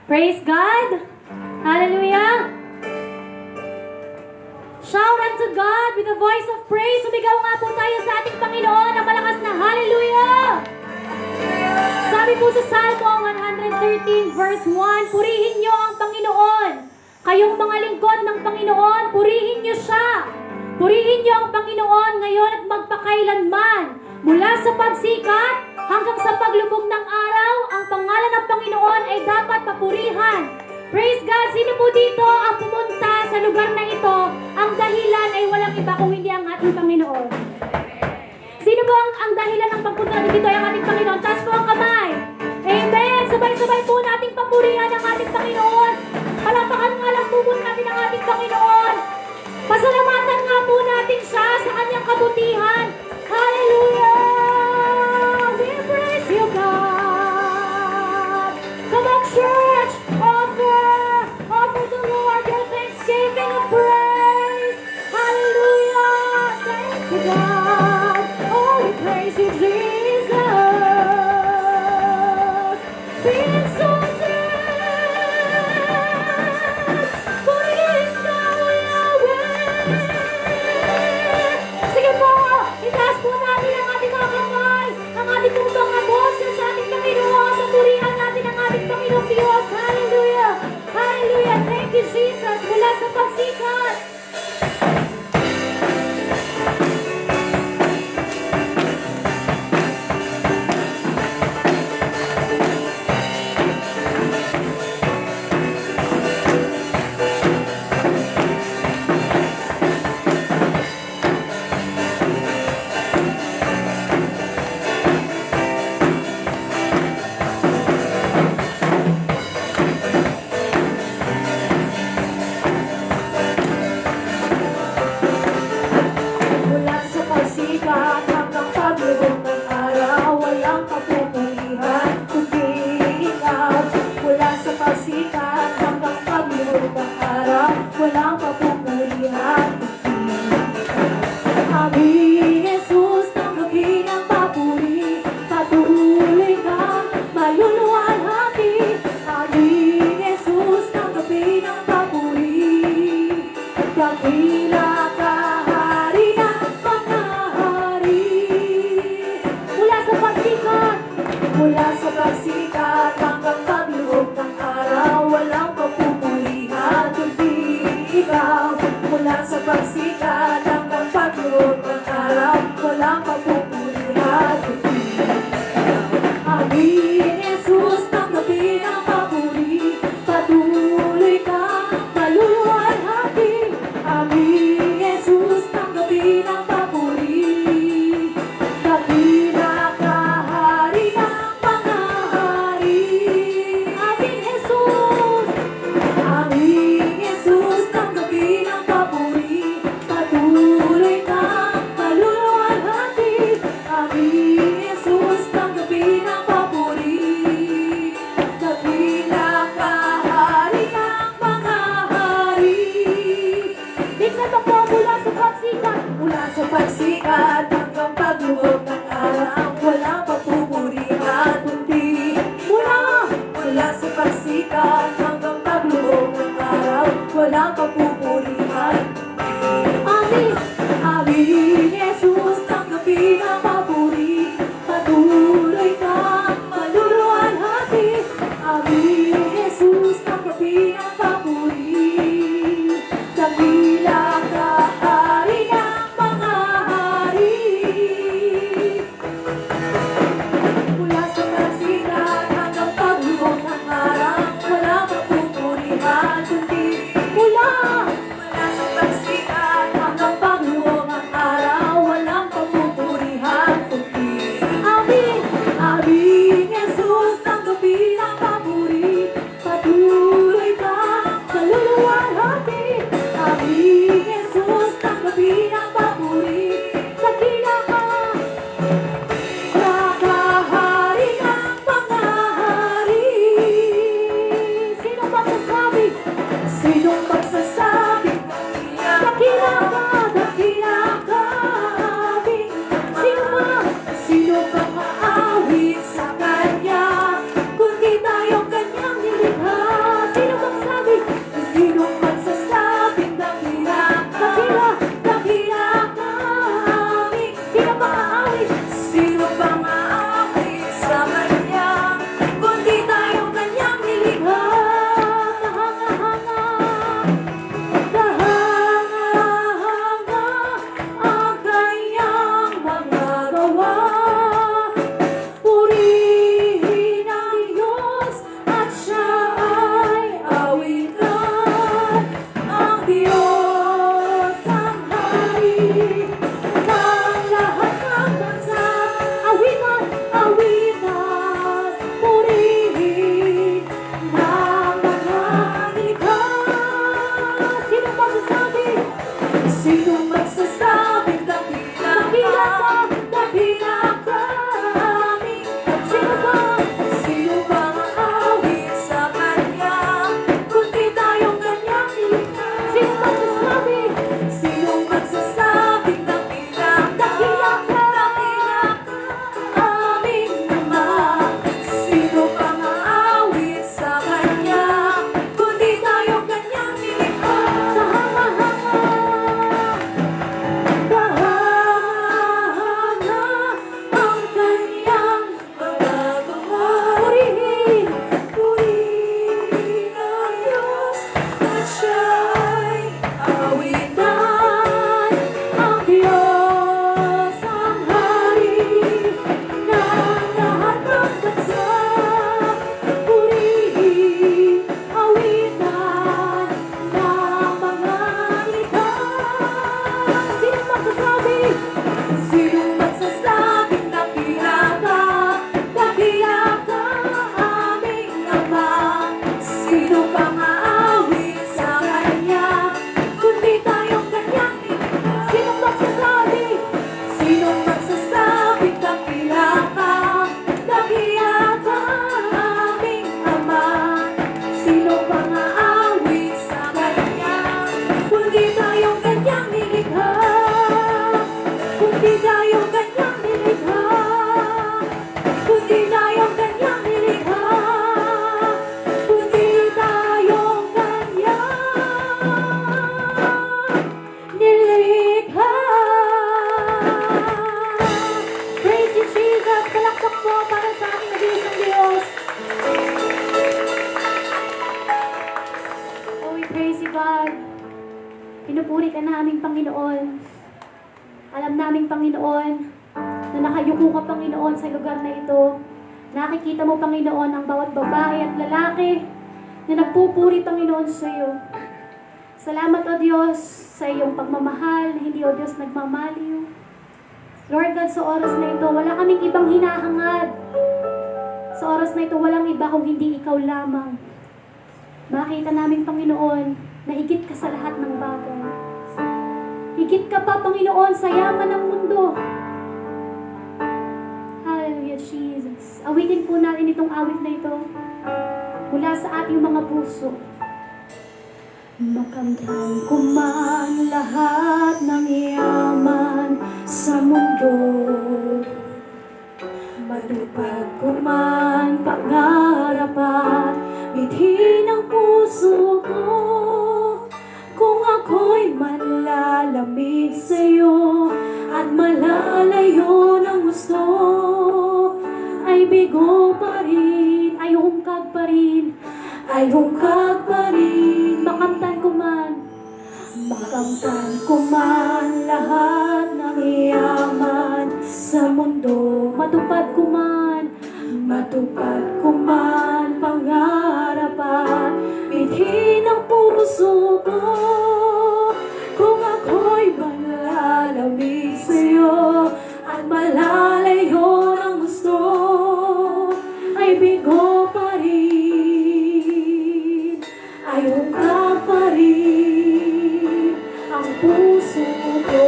Praise God! Hallelujah! Shout unto God with a voice of praise. Sumigaw nga po tayo sa ating Panginoon ng malakas na Hallelujah! Sabi po sa Salmo 113 verse 1, purihin niyo ang Panginoon. Kayong mga lingkod ng Panginoon, purihin niyo siya. Purihin niyo ang Panginoon ngayon at magpakailanman. Mula sa pagsikat hanggang sa paglubog ng araw, ang pangalan ng Panginoon ay dapat papurihan. Praise God! Sino po dito ang pumunta sa lugar na ito? Ang dahilan ay walang iba kung hindi ang ating Panginoon. Sino po ang dahilan ng pagpunta natin dito ay ang ating Panginoon? Taas po ang kamay. Amen! Sabay-sabay po nating papurihan ang ating Panginoon. Palapakan nga lang po natin ang ating Panginoon. Pasalamatan nga po natin siya sa kanyang kabutihan. Hallelujah! We praise you, God. Come on, church. Offer the Lord your thanksgiving and praise. Hallelujah. Thank you, God. Oh, we praise you, Jesus. Be exalted. Purihin ka, Yahweh. Sige po, itaas po natin ang ating mga kamay, ang ating pong mga boses sa ating Panginoon. Papurihan natin ang ating Panginoong Diyos. Hallelujah! Hallelujah! Thank you, Jesus! Mula sa pagsikat! Mula sa pagsikat hanggang paglubog ng araw, walang kapupulihan kundi ikaw. Mula sa pagsikat hanggang paglubog ng araw, walang kapupulihan kundi ikaw. Aming Jesus, tanggapin ang papuri, patuloy kang maluluwalhati. Aming Jesus, tanggapin ang papuri, dakila ka. Mula sa pagsikat hanggang paglubog ng araw, walang kapupulihan kundi ikaw. Mula sa pagsikat hanggang paglubog ng araw, walang kapupulihan kundi ikaw. Aming Jesus, tanggapin ang papuri, patuloy kang maluluwalhati. Aming Jesus, tanggapin ang papuri, dakila ka. Mula sa pagsikat hanggang paglubog ng araw, walang papupurihan kundi mula sa pagsikat hanggang paglubog ng araw, walang papupurihan. Aming Jesus, tanggapin ang papuri, patuloy kang maluluwalhati. Aming Jesus, tanggapin ang papuri, dakila ka. Mula Makita namin, Panginoon. Alam namin, Panginoon, na nakayuko ka, Panginoon, sa lugar na ito. Nakikita mo, Panginoon, ang bawat babae at lalaki na nagpupuri, Panginoon, sa iyo. Salamat, O Diyos, sa iyong pagmamahal na hindi, O Diyos, nagmamaliw. Lord God, sa oras na ito, wala kaming ibang hinahangad. Sa oras na ito, walang iba kung hindi ikaw lamang. Makita namin, Panginoon, na higit ka sa lahat ng bagay. Higit ka pa, Panginoon, sa yaman ng mundo. Hallelujah, Jesus. Awitin po natin itong awit na ito mula sa ating mga puso. Makamtan ko man lahat ng yaman sa mundo, matupad ko man pangarap at bitin ang puso ko. Kung ako'y manlalamig sa'yo at malalayo ng gusto, ay bigo pa rin, ay hungkag pa rin, ay hungkag pa rin. Makamtan ko man lahat ng yaman sa mundo, matupad ko man pangarap at bitin ang puso ko. Kung ako'y manlalamig sa'yo at malalayo ng gusto, ay bigo pa rin, ay hungkag pa rin ang puso ko.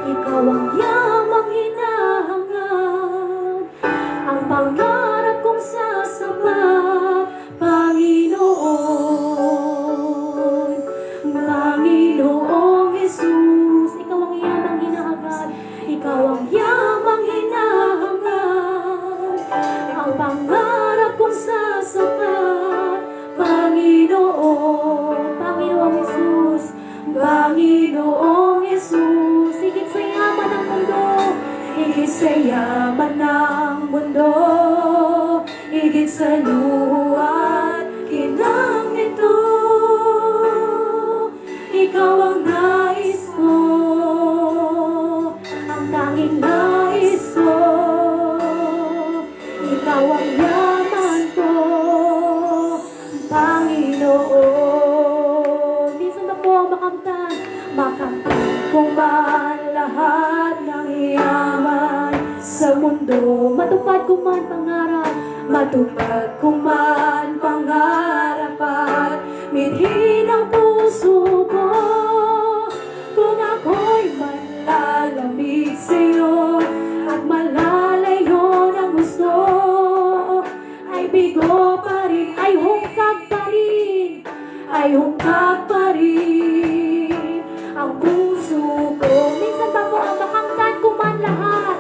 Ikaw ang yamang hinahangad, ang pangarap kong sasama, Panginoon. Panginoong Jesus, ikaw ang yamang hinahangad, ikaw ang yamang hinahangad, ang pangarap kong sasapat, Panginoon. Panginoong Jesus, Panginoong Jesus, higit sa yaman ng mundo, higit sa yaman ng mundo, higit sa luha at kinang ito, ikaw ang nais ko, ang tanging nais ko, ikaw ang yaman ko, Panginoon. Minsan na po ang makamtan ko man lahat ng yaman sa mundo, matupad ko man pangarap, matupad ko man pangarap at mithin ang puso ko. Kung ako'y manlalamig sa'yo at malalayo ng gusto, ay bigo pa rin, ay hungkag pa rin, ay hungkag pa rin ang puso ko. Minsan ba po ang makamtan ko man lahat,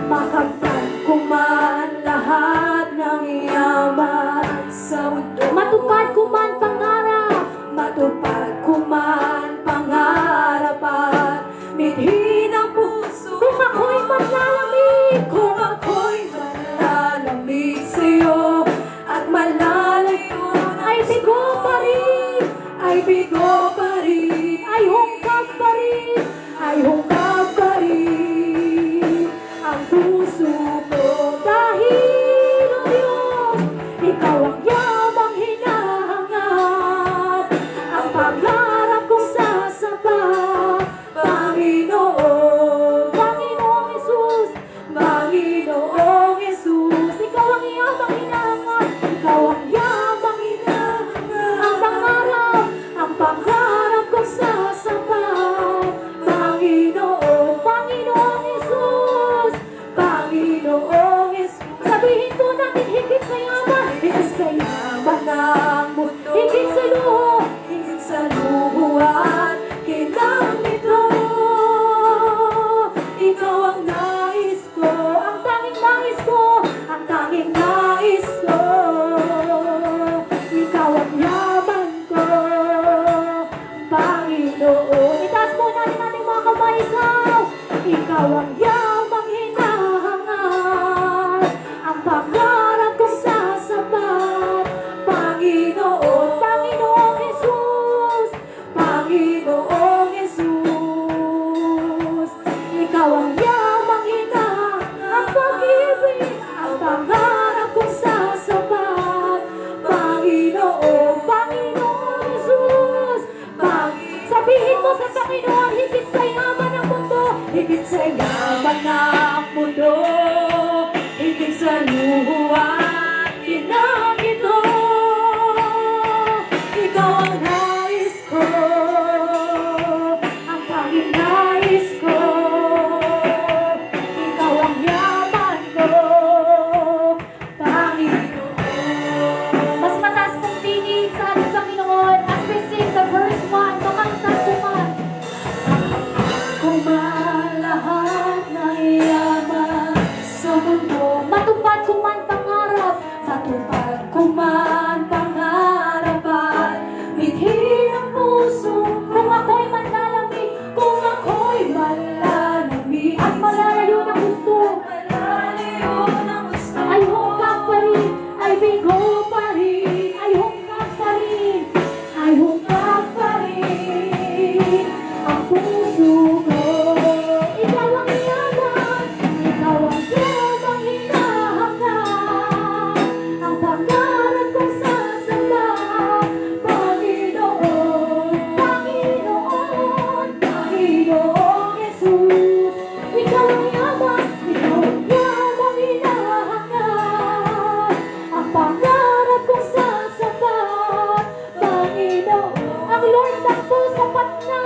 makamtan ko man lahat ng yaman sa mundo, matupad ko man pangarap, matupad ko man pangarap at mithin ang puso. Kung ako'y manlalamig, kung ako'y manlalamig sa'yo at malalayo, ay bigo pa rin, ay bigo pa rin, ay hungkag pa rin, ay hungkag pa rin ang puso ko. Dahil, O Diyos, ikaw ang yamang hinahangad, ang pangarap kong sasapat, Panginoon. Panginoong Jesus, Panginoong Jesus, ikaw ang yamang hinahangad, ikaw ang yamang hinahangad, ang pangarap kong sasapat, Panginoon. Panginoong Jesus, Panginoong Jesus. Sabihin po natin, higit sa yaman, higit sa yaman ng mundo, higit sa luho, higit sa luhuan, kinang ito, ikaw ang nais ko, ang tanging nais ko, ang tanging nais ko, ikaw ang yaman ko, Panginoon. Itaas po natin ating mga kamay, ikaw ang yamang hinahangad, ang pangarap kong sasapat, Panginoon. Panginoong Jesus, yaman ng mundo, higit sa luha at ginang ito. Ikaw ang nais ko, ang tanging nais ko. Ikaw ang yaman ko, Panginoon. Mas mataas pong tinig sa ating Panginoon as we sing the verse 1. Kumanta kuman. Kuman lahat ng yaman sa mundo. Matupad kuman pangarap, matupad kuman pangarap at mithi ng puso. Kung ako'y manlalamig, kung ako'y malalamig at malalayo ng gusto, ay hungkang pa rin, ay bigo pa rin, ay hungkang pa rin, ay hungkang pa rin ang puso ko. Ikaw ang yaman, ikaw ang yamang hinahanap, ang pangarap kong sasamba, Panginoon, Panginoon, Panginoong Jesus. Ikaw ang yaman, ikaw ang yamang hinahanap, ang pangarap kong sasamba, Panginoon. Ang Lord ng puso sapat na,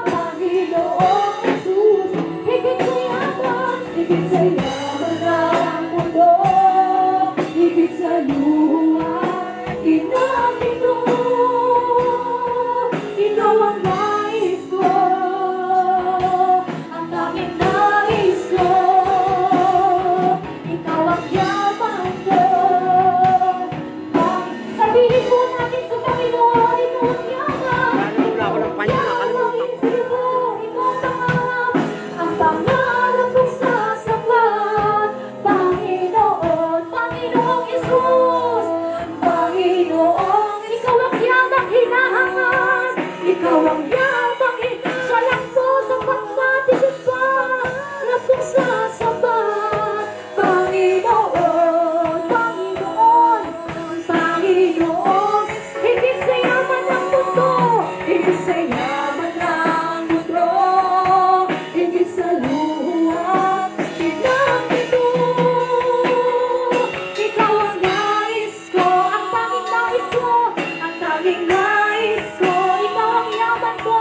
Panginoong Jesus. Higit sa yaman ng mundo, higit sa luha, ginang ito. Ikaw ang nais ko, ang tanging nais ko. Ikaw ang yaman ko. Sabihin po natin sa Panginoon, ikaw ang yaman. Wala ako ng panya, nakalimutan ko. Ang pangarap kong sasapat, Panginoon, Panginoong Jesus, Panginoon, ikaw ang yamang hinahangat, ikaw ang yamang siya lang po sapat natin yung pangarap kong sasapat, Panginoon, Panginoon, Panginoon, higit sa yaman ng mundo, higit sa yaman ng mundo, higit sa luha, ginang ito. Ikaw ang nais ko, ang tanging nais ko, ang tanging nais ko. Ikaw ang yaman ko,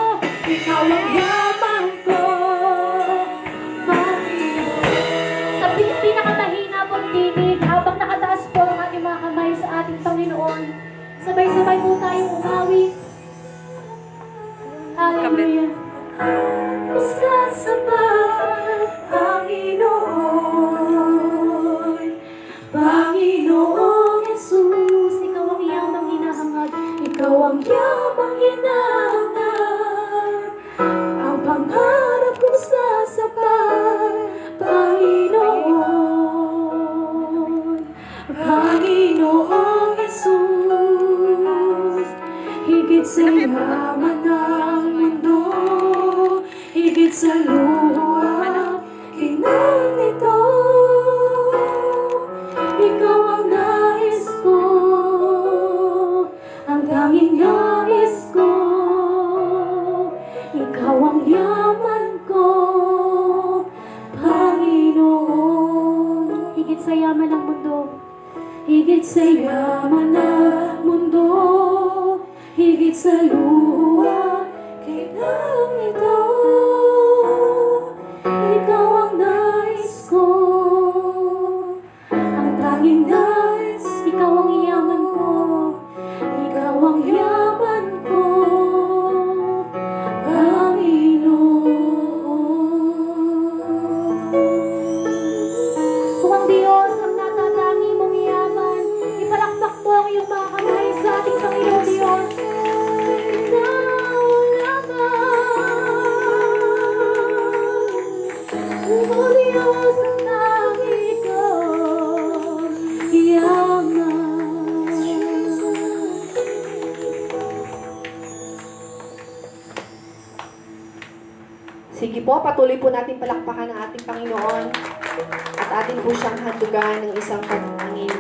ikaw ang yaman ko, Panginoon. Sa pinakamahina pong tinig, habang nakataas po ang ating mga kamay sa ating Panginoon, sabay-sabay po tayong umawi. Hallelujah. Sasapat, Panginoon, Panginoong Jesus. Ikaw ang yamang hinahangad, ikaw ang yamang hinahangad, ang pangarap kong sasapat, Panginoon, Panginoong Jesus. Higit sa yaman ng mundo, higit sa luha, ginang ito. Ikaw ang nais ko, ang tanging nais ko. Ikaw ang yaman ko, Panginoon. Higit sa yaman ng mundo, higit sa yaman ng mundo, higit sa luha, ginang ito. Ikaw ang nais ko, ang tanging nais. Ikaw ang yaman ko, ikaw ang yaman ko, Panginoon. Kung ang Diyos ang natatangi mong yaman, ipalakpak po ang iyong mga kamay sa ating Panginoon Diyos. Sige po, patuloy po natin palakpakan ang ating Panginoon at atin po siyang handugan ng isang panalangin.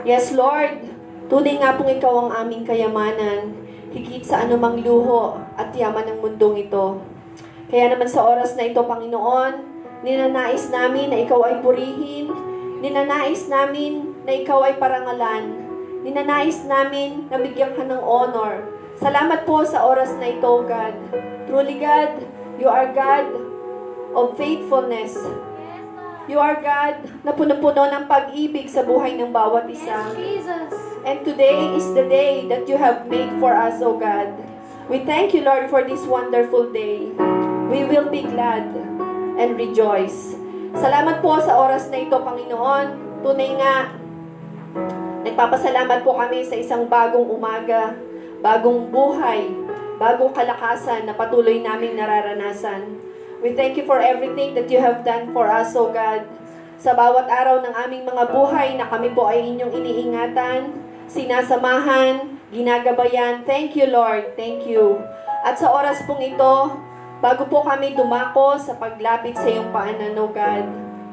Yes, Lord, tunay nga pong ikaw ang aming kayamanan, higit sa anumang luho at yaman ng mundong ito. Kaya naman sa oras na ito, Panginoon, ninanais namin na Ikaw ay purihin, ninanais namin na Ikaw ay parangalan, ninanais namin na bigyan ka ng honor. Salamat po sa oras na ito, God. Truly, God, You are God of faithfulness. You are God na puno-puno ng pag-ibig sa buhay ng bawat isa. Jesus. And today is the day that You have made for us, O God. We thank You, Lord, for this wonderful day. We will be glad and rejoice. Salamat po sa oras na ito, Panginoon. Tunay nga, nagpapasalamat po kami sa isang bagong umaga, bagong buhay, bagong kalakasan na patuloy naming nararanasan. We thank You for everything that You have done for us, O God. Sa bawat araw ng aming mga buhay na kami po ay Inyong iniingatan, sinasamahan, ginagabayan. Thank You, Lord. Thank You. At sa oras pong ito, bago po kami dumako sa paglapit sa iyong paanan, O God,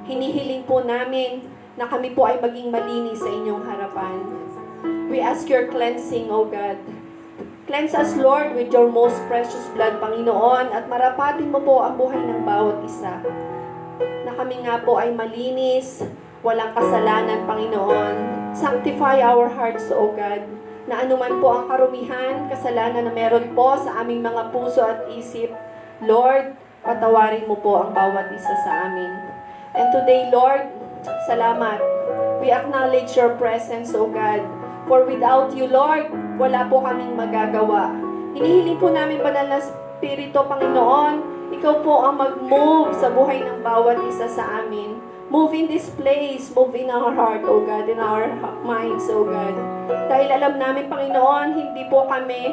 hinihiling po namin na kami po ay maging malinis sa inyong harapan. We ask Your cleansing, O God. Cleanse us, Lord, with Your most precious blood, Panginoon, at marapatin mo po ang buhay ng bawat isa. Na kami nga po ay malinis, walang kasalanan, Panginoon. Sanctify our hearts, O God, na anuman po ang karumihan, kasalanan na meron po sa aming mga puso at isip, Lord, patawarin mo po ang bawat isa sa amin. And today, Lord, salamat. We acknowledge Your presence, O God. For without You, Lord, wala po kaming magagawa. Hinihiling po namin, Banal na Espiritu, Panginoon, Ikaw po ang mag-move sa buhay ng bawat isa sa amin. Move in this place, move in our heart, O God, in our minds, O God. Dahil alam namin, Panginoon, hindi po kami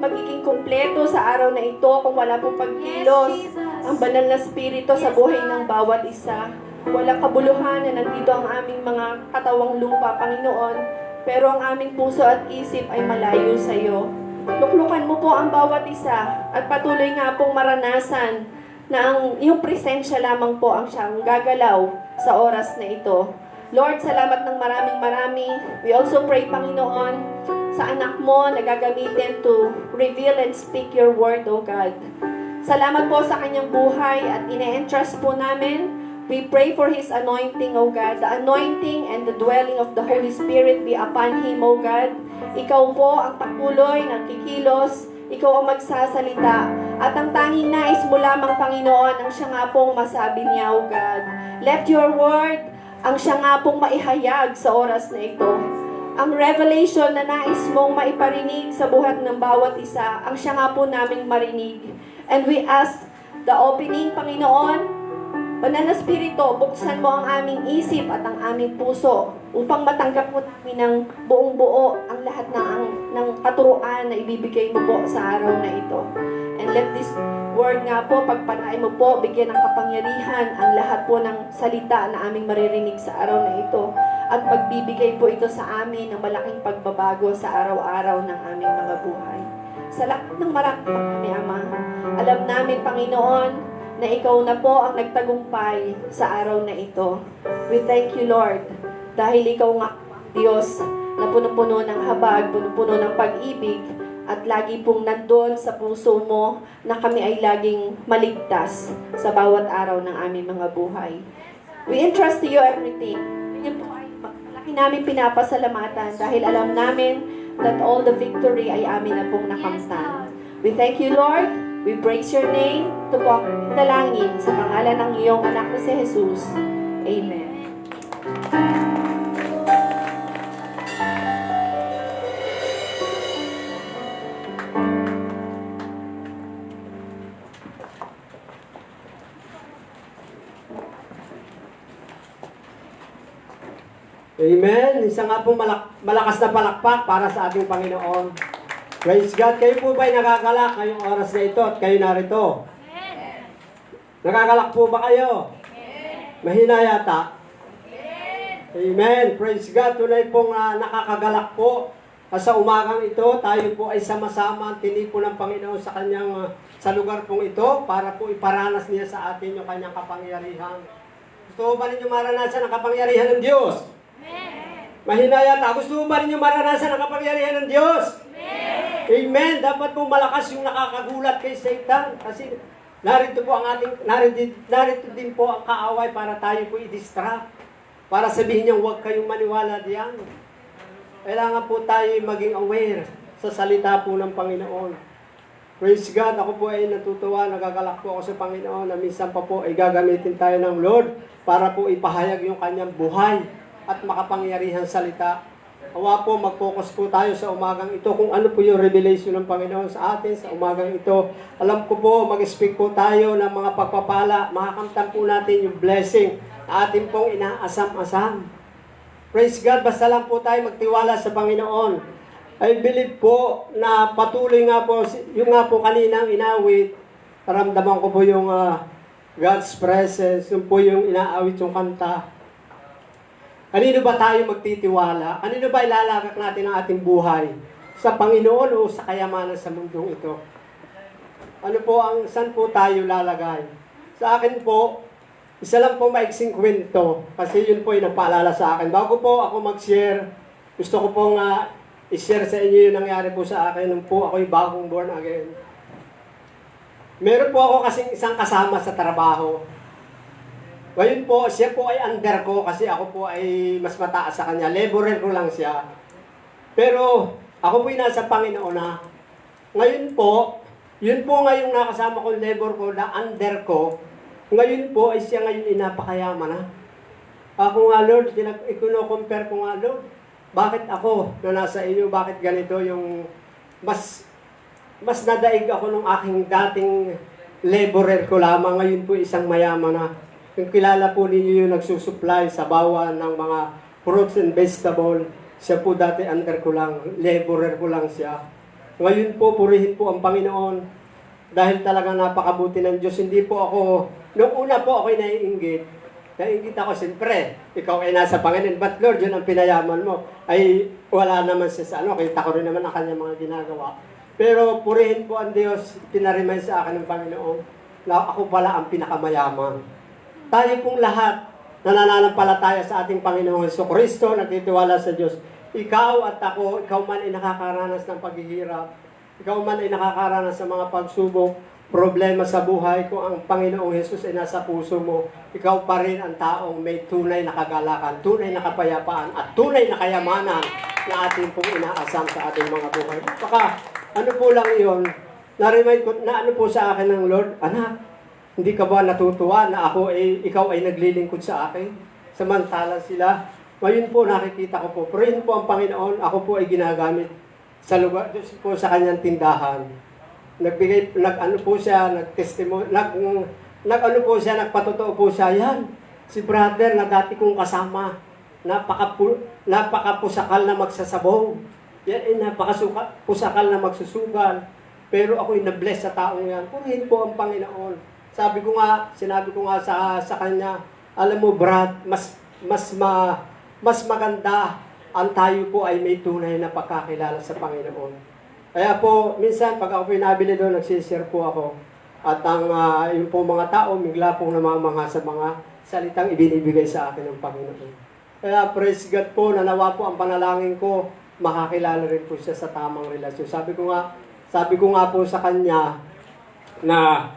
magiging kumpleto sa araw na ito kung wala pong pagkilos ang Banal na Espiritu sa buhay ng bawat isa. Walang kabuluhan na nandito ang aming mga katawang lupa, Panginoon, pero ang aming puso at isip ay malayo sa iyo. Luklukan mo po ang bawat isa at patuloy nga pong maranasan na ang iyong presensya lamang po ang siyang gagalaw sa oras na ito. Lord, salamat ng maraming. We also pray, Panginoon, sa anak mo na gagamitin to reveal and speak Your word, O God. Salamat po sa kanyang buhay at ine-entrust po namin. We pray for His anointing, O God. The anointing and the dwelling of the Holy Spirit be upon Him, O God. Ikaw po ang patuloy ng kikilos. Ikaw ang magsasalita. At ang tanging nais mo lamang, Panginoon, ang siya nga pong masabi niya, O God. Let Your word ang siya nga pong maihayag sa oras na ito. Ang revelation na nais mong maiparinig sa buhat ng bawat isa, ang siya nga po naming marinig. And we ask the opening, Panginoon, Banal na Espiritu, buksan mo ang aming isip at ang aming puso upang matanggap mo namin ng buong buo ang lahat ng katuruan na ibibigay mo po sa araw na ito. And let this word nga po, pagpalain mo po, bigyan ng kapangyarihan ang lahat po ng salita na aming maririnig sa araw na ito. At magbibigay po ito sa amin ng malaking pagbabago sa araw-araw ng aming mga buhay. Sa lahat ng marami kami, Ama, alam namin, Panginoon, na Ikaw na po ang nagtagumpay sa araw na ito. We thank You, Lord, dahil Ikaw nga Diyos na puno-puno ng habag, puno-puno ng pag-ibig, at lagi pong nandun sa puso mo na kami ay laging maligtas sa bawat araw ng aming mga buhay. We entrust to You everything. Yan po ay malaki namin pinapasalamatan dahil alam namin that all the victory ay amin na pong nakamtan. We thank You, Lord. We praise Your name. Ito po ang dalangin sa pangalan ng iyong anak na si Jesus. Amen. Amen. Isa nga po malakas na palakpak para sa ating Panginoon. Praise God. Kayo po ba'y nagagalak ngayong oras na ito at kayo narito? Amen. Nagagalak po ba kayo? Amen. Mahina yata? Amen. Amen. Praise God. Tunay pong nakakagalak po. Sa umagang ito, tayo po ay sama-sama tinipo ng Panginoon sa kanyang sa lugar pong ito para po iparanas niya sa atin yung kanyang kapangyarihan. Gusto ba ninyo maranasan ang kapangyarihan ng Diyos? Amen. Mahina yata. Gusto ba ninyo maranasan ang kapangyarihan ng Diyos? Amen. Amen. Dapat pong malakas yung nakakagulat kay Satan. Kasi Narito narito din po ang kaaway para tayo po i-distract. Para sabihin niya, huwag kayong maniwala diyan. Kailangan po tayo maging aware sa salita po ng Panginoon. Praise God, ako po ay natutuwa, nagagalak po ako sa Panginoon na minsan pa po ay gagamitin tayo ng Lord para po ipahayag yung kanyang buhay at makapangyarihang salita. Awa po, mag-focus po tayo sa umagang ito kung ano po yung revelation ng Panginoon sa atin sa umagang ito. Alam ko po, mag-speak po tayo ng mga pagpapala. Makakamtan po natin yung blessing na atin pong inaasam-asam. Praise God, basta lang po tayo magtiwala sa Panginoon. I believe po na patuloy nga po, yung nga po kaninang inawit, naramdaman ko po yung God's presence, yung po yung inaawit yung kanta. Kanino ba tayo magtitiwala? Kanino ba ilalagak natin ang ating buhay? Sa Panginoon o sa kayamanan sa mundong ito? Ano po saan po tayo lalagay? Sa akin po, isa lang po maiksing kwento kasi yun po yung nagpaalala sa akin. Bago po ako mag-share, gusto ko pong i-share sa inyo yung nangyari po sa akin nung po ako'y bagong born again. Meron po ako kasing isang kasama sa trabaho. Ngayon po, siya po ay under ko kasi ako po ay mas mataas sa kanya. Laborer ko lang siya. Pero ako po ay nasa Panginoon na. Ngayon po, yun po ngayong nakasama ko labor ko na under ko. Ngayon po ay siya ngayon inapakayaman na. Ako nga Lord, ikuno-compare ko nga Lord. Bakit ako na nasa iyo? Bakit ganito yung mas nadaig ako nung aking dating laborer ko lamang. Ngayon po isang mayaman na. Yung kilala po ninyo yung nagsusupply sa bawan ng mga fruits and vegetable. Siya po dati under ko lang, laborer ko lang siya. Ngayon po, purihin po ang Panginoon. Dahil talaga napakabuti ng Diyos. Hindi po ako, nung una po ako'y naiinggit. Naiinggit ako, siyempre, ikaw ay nasa Panginoon. But Lord, yun ang pinayaman mo. Ay wala naman siya sa kita ko rin naman ang kanyang mga ginagawa. Pero purihin po ang Diyos, pinaremind sa akin ng Panginoon na ako pala ang pinakamayaman. Tayo pong lahat na nananampalataya sa ating Panginoong Jesucristo, nagtitiwala sa Diyos. Ikaw at ako, ikaw man ay nakakaranas ng paghihirap. Ikaw man ay nakakaranas ng mga pagsubok, problema sa buhay. Kung ang Panginoong Jesus ay nasa puso mo, ikaw pa rin ang taong may tunay na kagalakan, tunay na kapayapaan, at tunay na kayamanan na ating pong inaasam sa ating mga buhay. Baka, ano po lang iyon, na-remind ko, na ano po sa akin ng Lord, anak, hindi ka ba natutuwa na ikaw ay naglilingkod sa akin? Samantala sila. Ngayon po nakikita ko po, purihin po ang Panginoon, ako po ay ginagamit sa lugar, po sa kanyang tindahan. Nag-ano po siya, nagpatotoo po siya, yan, si brother na dati kong kasama, napakapusakal na magsasabong. Yan ay napakapusakal na magsusugal. Pero ako'y na-bless sa taong yan. Purihin po ang Panginoon. Sinabi ko nga sa kanya, alam mo Brad, mas maganda ang tayo po ay may tunay na pagkakilala sa Panginoon. Kaya po, minsan pag ako pinabili doon, nagsishare po ako. At yung po mga tao, bigla pong namamangha sa mga salitang ibinibigay sa akin ng Panginoon. Kaya praise God po, nanawa po ang panalangin ko, makakilala rin po siya sa tamang relasyon. Sabi ko nga po sa kanya na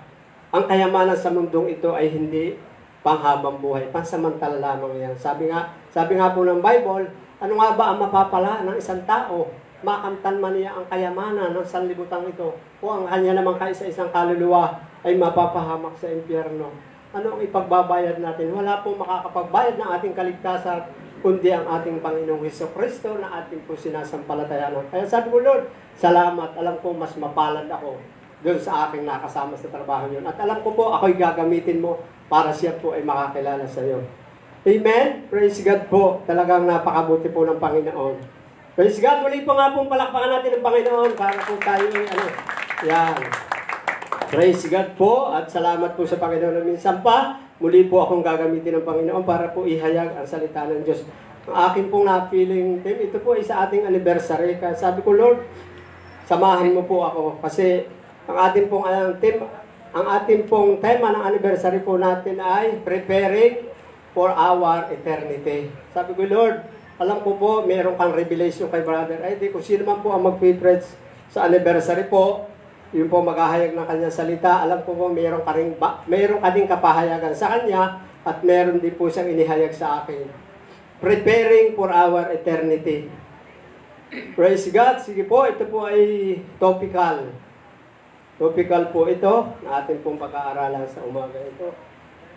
ang kayamanan sa mundong ito ay hindi panghabang buhay, pansamantala lamang yan. Sabi nga po ng Bible, ano nga ba ang mapapala ng isang tao? Makamtan man niya ang kayamanan ng sanlibutan ito o ang kanya naman kaisa-isang kaluluwa ay mapapahamak sa impyerno. Ano ang ipagbabayad natin? Wala po makakapagbayad ng ating kaligtasan kundi ang ating Panginoong Jesucristo na ating po sinasampalatayanan. Kaya sabi ko, Lord, salamat. Alam ko mas mapalad ako doon sa aking nakasama sa trabaho yun. At alam ko po, ako'y gagamitin mo para siya po ay makakilala sa iyo. Amen? Praise God po. Talagang napakabuti po ng Panginoon. Praise God. Muli po nga pong palakpakan natin ng Panginoon para po tayo yan. Praise God po at salamat po sa Panginoon na minsan pa. Muli po akong gagamitin ng Panginoon para po ihayag ang salita ng Diyos. Ang akin pong na-feeling, ito po ay sa ating anniversary. Kaya sabi ko, Lord, samahin mo po ako kasi ang ating pong tema ng anniversary po natin ay preparing for our eternity. Sabi ko, Lord, alam ko po, meron kang revelation kay brother. Ay, di ko sino man po ang mag-preach sa anniversary po. Yun po maghahayag ng kanyang salita. Alam ko po mayroon ka ding kapahayagan sa kanya at meron din po siyang inihayag sa akin. Preparing for our eternity. Praise God. Sige po, ito po ay topical. Topical po ito na ating pong pag-aaralan sa umaga ito.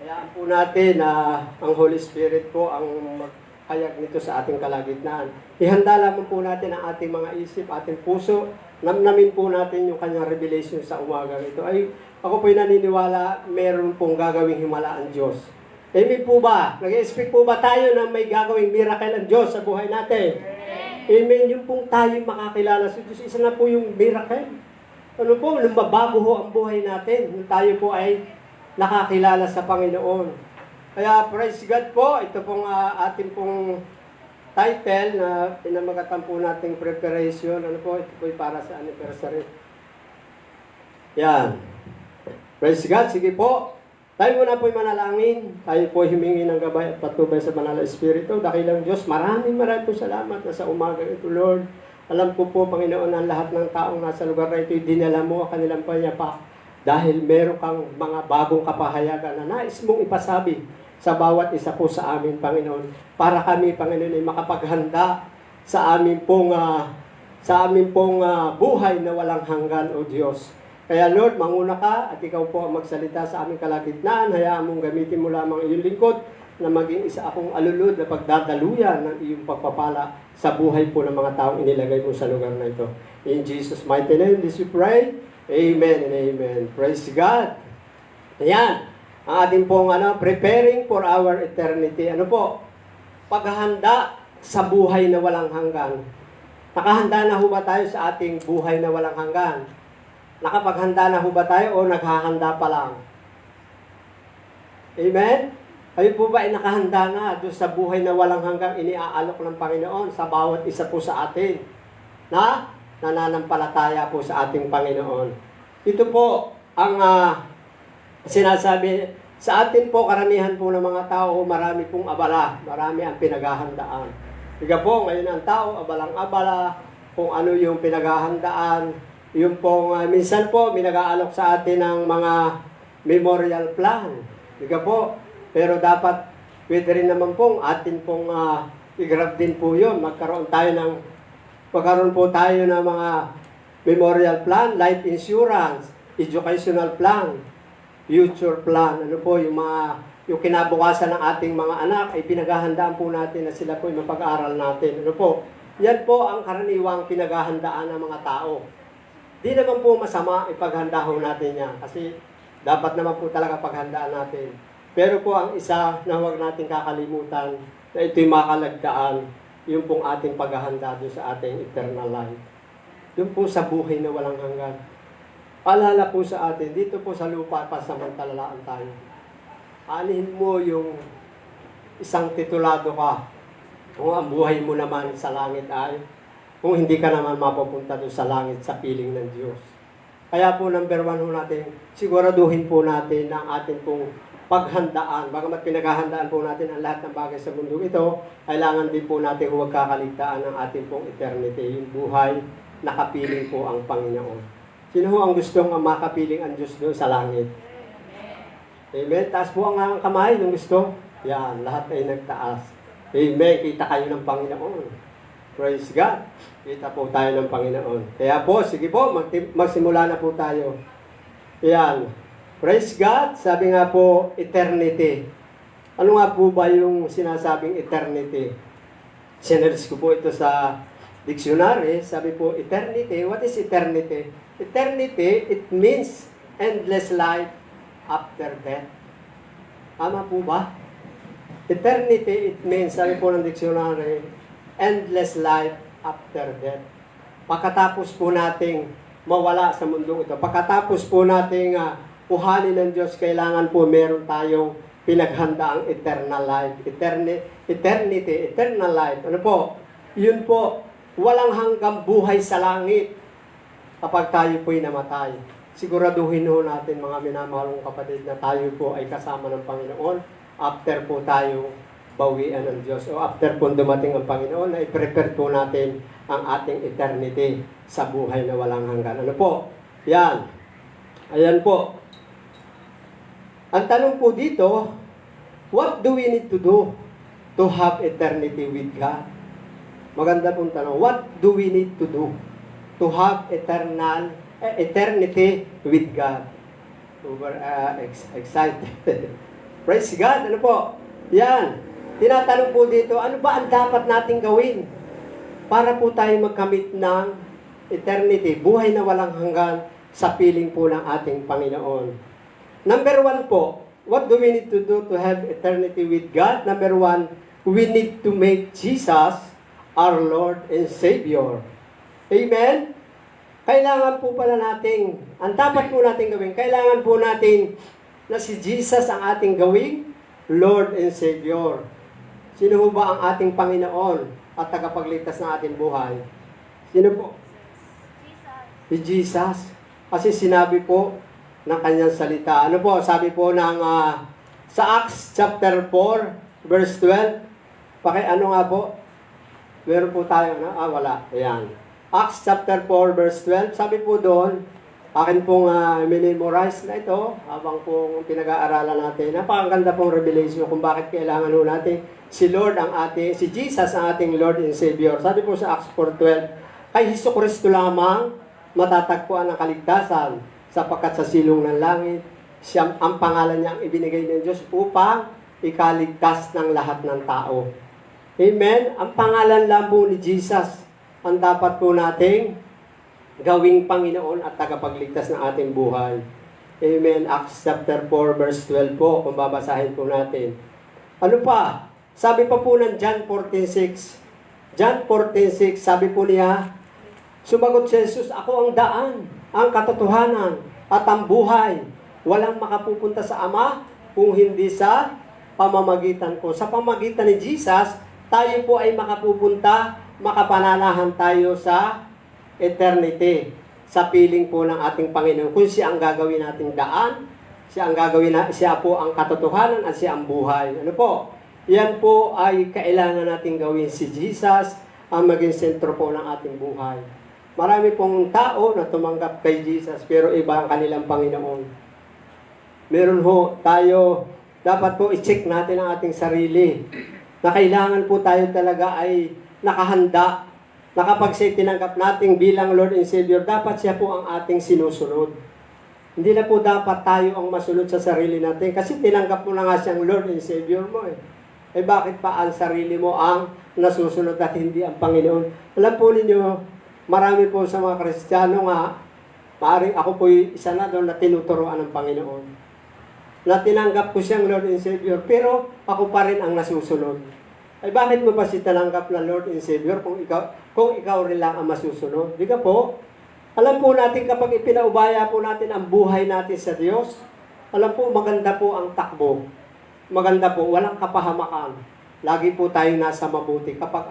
Hayaan po natin na ang Holy Spirit po ang maghayag nito sa ating kalagitnaan. Ihanda lamang po natin ang ating mga isip, ating puso. Namnamin po natin yung kanyang revelation sa umaga ito. Ay, ako po'y naniniwala, meron pong gagawing himala ang Diyos. Amen po ba? Nag-expect po ba tayo na may gagawing miracle ang Diyos sa buhay natin? Amen. Yung pong tayo makakilala sa Diyos, isa na po yung miracle. Ano po, nung mabago ho ang buhay natin, nung tayo po ay nakakilala sa Panginoon. Kaya praise God po, ito pong ating pong title na pinamagatan po nating preparation. Ano po, ito po para sa anniversary. Yan. Praise God, sige po. Tayo muna po'y manalangin. Tayo po humingi ng gabay at patubay sa Banal na Espiritu. Dakilang Diyos, maraming po salamat na sa umaga ito, Lord. Alam ko po, Panginoon, ang lahat ng taong nasa lugar na ito, dinala mo ang kanilang panyapa. Dahil meron kang mga bagong kapahayagan na nais mong ipasabi sa bawat isa po sa amin, Panginoon. Para kami, Panginoon, ay makapaghanda sa amin pong buhay na walang hanggan, O Diyos. Kaya Lord, manguna ka at ikaw po ang magsalita sa aming kalagitnaan. Hayaan mong gamitin mo lamang iyong lingkod na maging isa akong alulod na pagdadaluyan ng iyong pagpapala sa buhay po ng mga taong inilagay mo sa lugar na ito. In Jesus' mighty name, this we pray. Amen and amen. Praise God. Ayan. Ang ating pong preparing for our eternity. Ano po? Paghahanda sa buhay na walang hanggan. Nakahanda na ho ba tayo sa ating buhay na walang hanggan? Nakapaghanda na ho ba tayo o naghahanda pa lang? Amen? Kayo po ba ay nakahanda na doon sa buhay na walang hanggang iniaalok ng Panginoon sa bawat isa po sa atin na nananampalataya po sa ating Panginoon? Ito po ang sinasabi sa atin po, karamihan po ng mga tao, marami pong abala, marami ang pinaghahandaan. Diga po, ngayon ang tao, abalang-abala, kung ano yung pinaghahandaan. Yung pong, minsan po, minag-aalok sa atin ng mga memorial plan. Diga po, pero dapat, pwede rin naman pong atin pong i-grab din po yun. Magkaroon po tayo ng mga memorial plan, life insurance, educational plan, future plan. Ano po, yung kinabukasan ng ating mga anak ay pinaghahandaan po natin na sila po ay mapag-aral natin. Ano po, yan po ang karaniwang pinaghahandaan ng mga tao. Di naman po masama ipaghanda ho natin yan kasi dapat naman po talaga paghandaan natin. Pero po ang isa na huwag natin kakalimutan na ito'y makalagdaan yung pong ating paghahanda doon sa ating eternal life. Doon po sa buhay na walang hanggan. Alala po sa atin, dito po sa lupa pasamantalalaan tayo. Aanihin mo yung isang titulado ka kung ang buhay mo naman sa langit ay kung hindi ka naman mapupunta doon sa langit sa piling ng Diyos. Kaya po number 1 ho natin, siguraduhin po natin na ang ating pong paghandaan. Bagamat pinaghahandaan po natin ang lahat ng bagay sa mundo ito, kailangan din po natin huwag kakaligtaan ang ating pong eternity, yung buhay, nakapiling po ang Panginoon. Sino ho ang gustong makapiling ang Diyos doon sa langit? Amen. Taas po ang kamay ng gusto. Yan, lahat ay nagtaas. Amen. Kita kayo ng Panginoon. Praise God. Kita po tayo ng Panginoon. Kaya po, sige po, magsimula na po tayo. Yan. Praise God. Sabi nga po, eternity. Ano nga po ba yung sinasabing eternity? Sinelis ko po ito sa dictionary. Sabi po, eternity. What is eternity? Eternity, it means endless life after death. Tama po ba? Eternity, it means, sabi po ng dictionary, endless life after death. Pagkatapos po nating mawala sa mundong ito, pagkatapos po nating kuhanin ng Diyos, kailangan po meron tayong pinaghandaang eternal life. Eternity, eternal life. Ano po? Yun po, walang hanggang buhay sa langit kapag tayo po'y namatay. Siguraduhin ho natin mga minamahalong kapatid na tayo po ay kasama ng Panginoon after po tayo bawian ng Diyos. O after po dumating ang Panginoon, na i-prepare po natin ang ating eternity sa buhay na walang hanggan. Ano po? Yan. Ayan po. Ang tanong po dito, what do we need to do to have eternity with God? Maganda pong tanong. What do we need to do to have eternity with God? Over excited. Praise God. Ano po? Yan. Tinatanong po dito, ano ba ang dapat nating gawin para po tayo magkamit ng eternity, buhay na walang hanggan sa piling po ng ating Panginoon. Number 1 po, what do we need to do to have eternity with God? Number 1, we need to make Jesus our Lord and Savior. Amen? Kailangan po pala nating, ang dapat po natin gawin, kailangan po natin na si Jesus ang ating gawing Lord and Savior. Sino ho ba ang ating Panginoon at tagapagligtas ng ating buhay? Sino po? Si Jesus. Kasi sinabi po ng kanyang salita. Ano po? Sabi po ng sa Acts chapter 4 verse 12. Ano nga po? Meron po tayo wala. Ayan. Acts chapter 4 verse 12. Sabi po doon, akin pong minimorize na ito habang pong pinag-aaralan natin. Napakaganda pong revelation kung bakit kailangan ho natin si Jesus ang ating Lord and Savior. Sabi po sa Acts 4:12, kay Hesukristo lamang matatagpuan ang kaligtasan sapagkat sa silong ng langit, ang pangalan niya ang ibinigay ng Diyos upang ikaligtas ng lahat ng tao. Amen? Ang pangalan lang po ni Jesus ang dapat po nating gawing Panginoon at tagapagligtas ng ating buhay. Amen? Acts chapter 4 verse 12 po, kung babasahin po natin. Ano pa? Sabi pa po ng John 14:6. John 14:6, sabi po niya, sumagot si Jesus, ako ang daan, ang katotohanan, at ang buhay. Walang makapupunta sa Ama kung hindi sa pamamagitan ko. Sa pamamagitan ni Jesus, tayo po ay makapupunta, makapananahan tayo sa eternity, sa piling po ng ating Panginoon. Kung siya ang gagawin nating daan, siya po ang katotohanan at siya ang buhay. Ano po? Yan po ay kailangan nating gawin si Jesus ang maging sentro po ng ating buhay. Marami pong tao na tumanggap kay Jesus pero iba ang kanilang Panginoon. Meron ho tayo, dapat po i-check natin ang ating sarili na kailangan po tayo talaga ay nakahanda na kapag siya tinanggap natin bilang Lord and Savior, dapat siya po ang ating sinusunod. Hindi na po dapat tayo ang masunod sa sarili natin kasi tinanggap mo na nga siyang Lord and Savior mo eh. Eh bakit pa ang sarili mo ang nasusunod at hindi ang Panginoon? Alam po ninyo, marami po sa mga Kristiyano nga, maaaring ako po isa na doon na tinuturuan ng Panginoon. Na tinanggap ko siyang Lord and Savior, pero ako pa rin ang nasusunod. Ay bakit mo pa si tinanggap na Lord and Savior kung ikaw rin lang ang masusunod? Di ka po? Alam po natin kapag ipinaubaya po natin ang buhay natin sa Diyos, alam po maganda po ang takbo. Maganda po, walang kapahamakan. Lagi po tayo nasa mabuti. Pag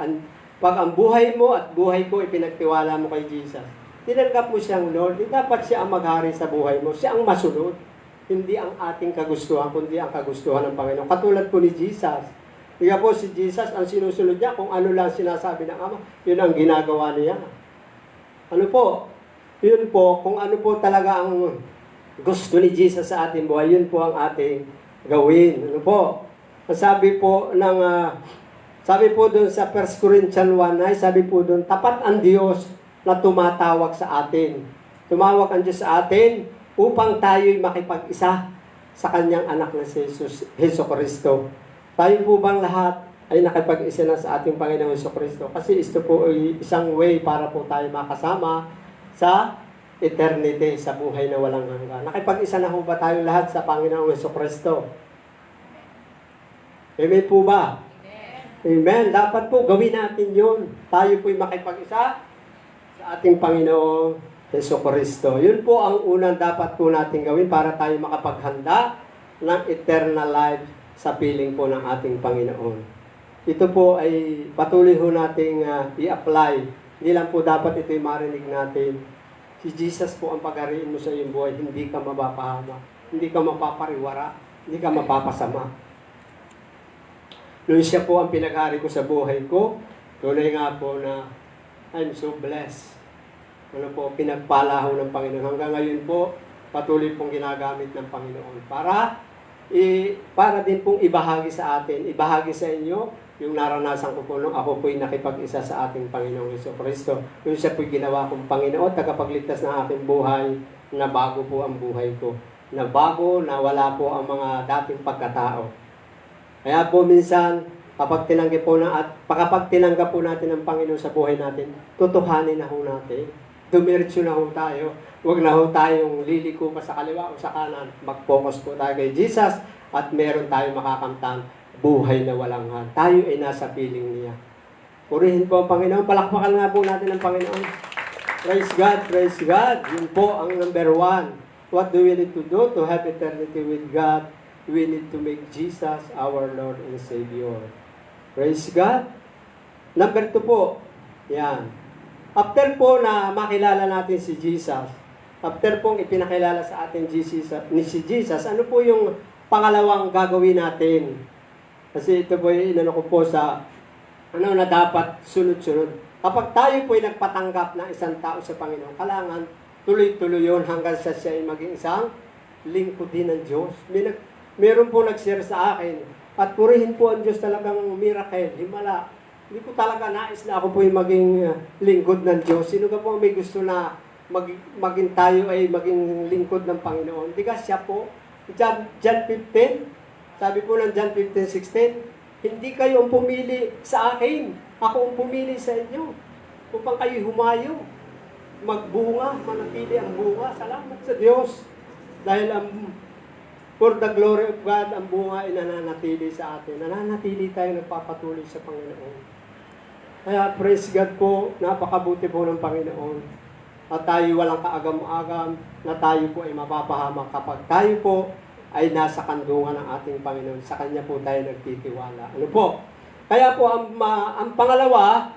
ang buhay mo at buhay ko ipinagtiwala mo kay Jesus, tinanggap mo siyang Lord, dapat siya ang maghari sa buhay mo. Siya ang masunod. Hindi ang ating kagustuhan, kundi ang kagustuhan ng Panginoon. Katulad po ni Jesus. Kaya po si Jesus, ang sinusunod niya, kung ano lang sinasabi ng Ama, yun ang ginagawa niya. Ano po? Yun po, kung ano po talaga ang gusto ni Jesus sa ating buhay, yun po ang ating gawin. Ano po? Sabi po doon sa 1 Corinthians 1, sabi po doon, tapat ang Diyos na tumatawag sa atin. Tumawag ang Diyos sa atin upang tayo'y makipag-isa sa kanyang anak na si Jesucristo. Tayo po bang lahat ay nakipag-isa na sa ating Panginoong Jesucristo? Kasi ito po ay isang way para po tayo makasama sa eternity, sa buhay na walang hanggan. Nakipag-isa na po ba tayo lahat sa Panginoong Jesucristo? Amen po ba? Amen. Dapat po gawin natin yun. Tayo po'y makipag-isa sa ating Panginoong Jesucristo. Yun po ang unang dapat po natin gawin para tayo makapaghanda ng eternal life sa piling po ng ating Panginoon. Ito po ay patuloy ho nating i-apply. Hindi lang po dapat ito'y marinig natin. Si Jesus po ang pag-ariin mo sa iyong buhay. Hindi ka mapapahama. Hindi ka mapapariwara. Hindi ka mapapasama. Noon siya po ang pinag-ari ko sa buhay ko, tunay nga po na I'm so blessed. pinagpala ho ng Panginoon. Hanggang ngayon po, patuloy pong ginagamit ng Panginoon para din pong ibahagi sa atin, ibahagi sa inyo yung naranasan ko po nung ako po'y nakipag-isa sa ating Panginoong Jesucristo. Yung siya po'y ginawa kong Panginoon, tagapagligtas ng aking buhay, na bago po ang buhay ko. Na bago, na wala po ang mga dating pagkatao. Kaya po minsan, kapag tinanggap po natin ang Panginoon sa buhay natin, tutuhanin na ho natin. Dumiretso na ho tayo. Huwag na ho tayong liliko pa sa kaliwa o sa kanan. Mag-focus po tayo kay Jesus at meron tayong makakamtang buhay na walang hanggan. Tayo ay nasa piling niya. Purihin po ang Panginoon. Palakpakan nga po natin ang Panginoon. Praise God, praise God. Yun po ang number 1. What do we need to do to have eternity with God? We need to make Jesus our Lord and Savior. Praise God. Number 2 po. Yan. After po na makilala natin si Jesus, after pong ipinakilala sa atin si Jesus, ano po yung pangalawang gagawin natin? Kasi ito po yung inano ko po sa na dapat sunod-sunod. Kapag tayo po ay nagpatanggap ng isang tao sa Panginoon, kailangan tuloy-tuloy yun hanggang sa siya ay maging isang lingkod din ng Diyos. Meron po nag-share sa akin, at purihin po ang Diyos talagang miracle, himala. Hindi ko talaga nais na ako po ay maging lingkod ng Diyos. Sino ka po may gusto na maging tayo ay maging lingkod ng Panginoon? Di ka siya po? John 15, sabi po ng John 15:16, hindi kayo ang pumili sa akin, ako ang pumili sa inyo, upang kayo humayo, magbunga, manatili ang bunga. Salamat sa Diyos. Dahil for the glory of God, ang bunga ay nananatili sa atin. Nananatili tayo nagpapatuloy sa Panginoon. Kaya praise God po, napakabuti po ng Panginoon. At tayo walang kaagam-agam na tayo po ay mapapahamak kapag tayo po ay nasa kandungan ng ating Panginoon. Sa Kanya po tayo nagtitiwala. Ano po? Kaya po ang pangalawa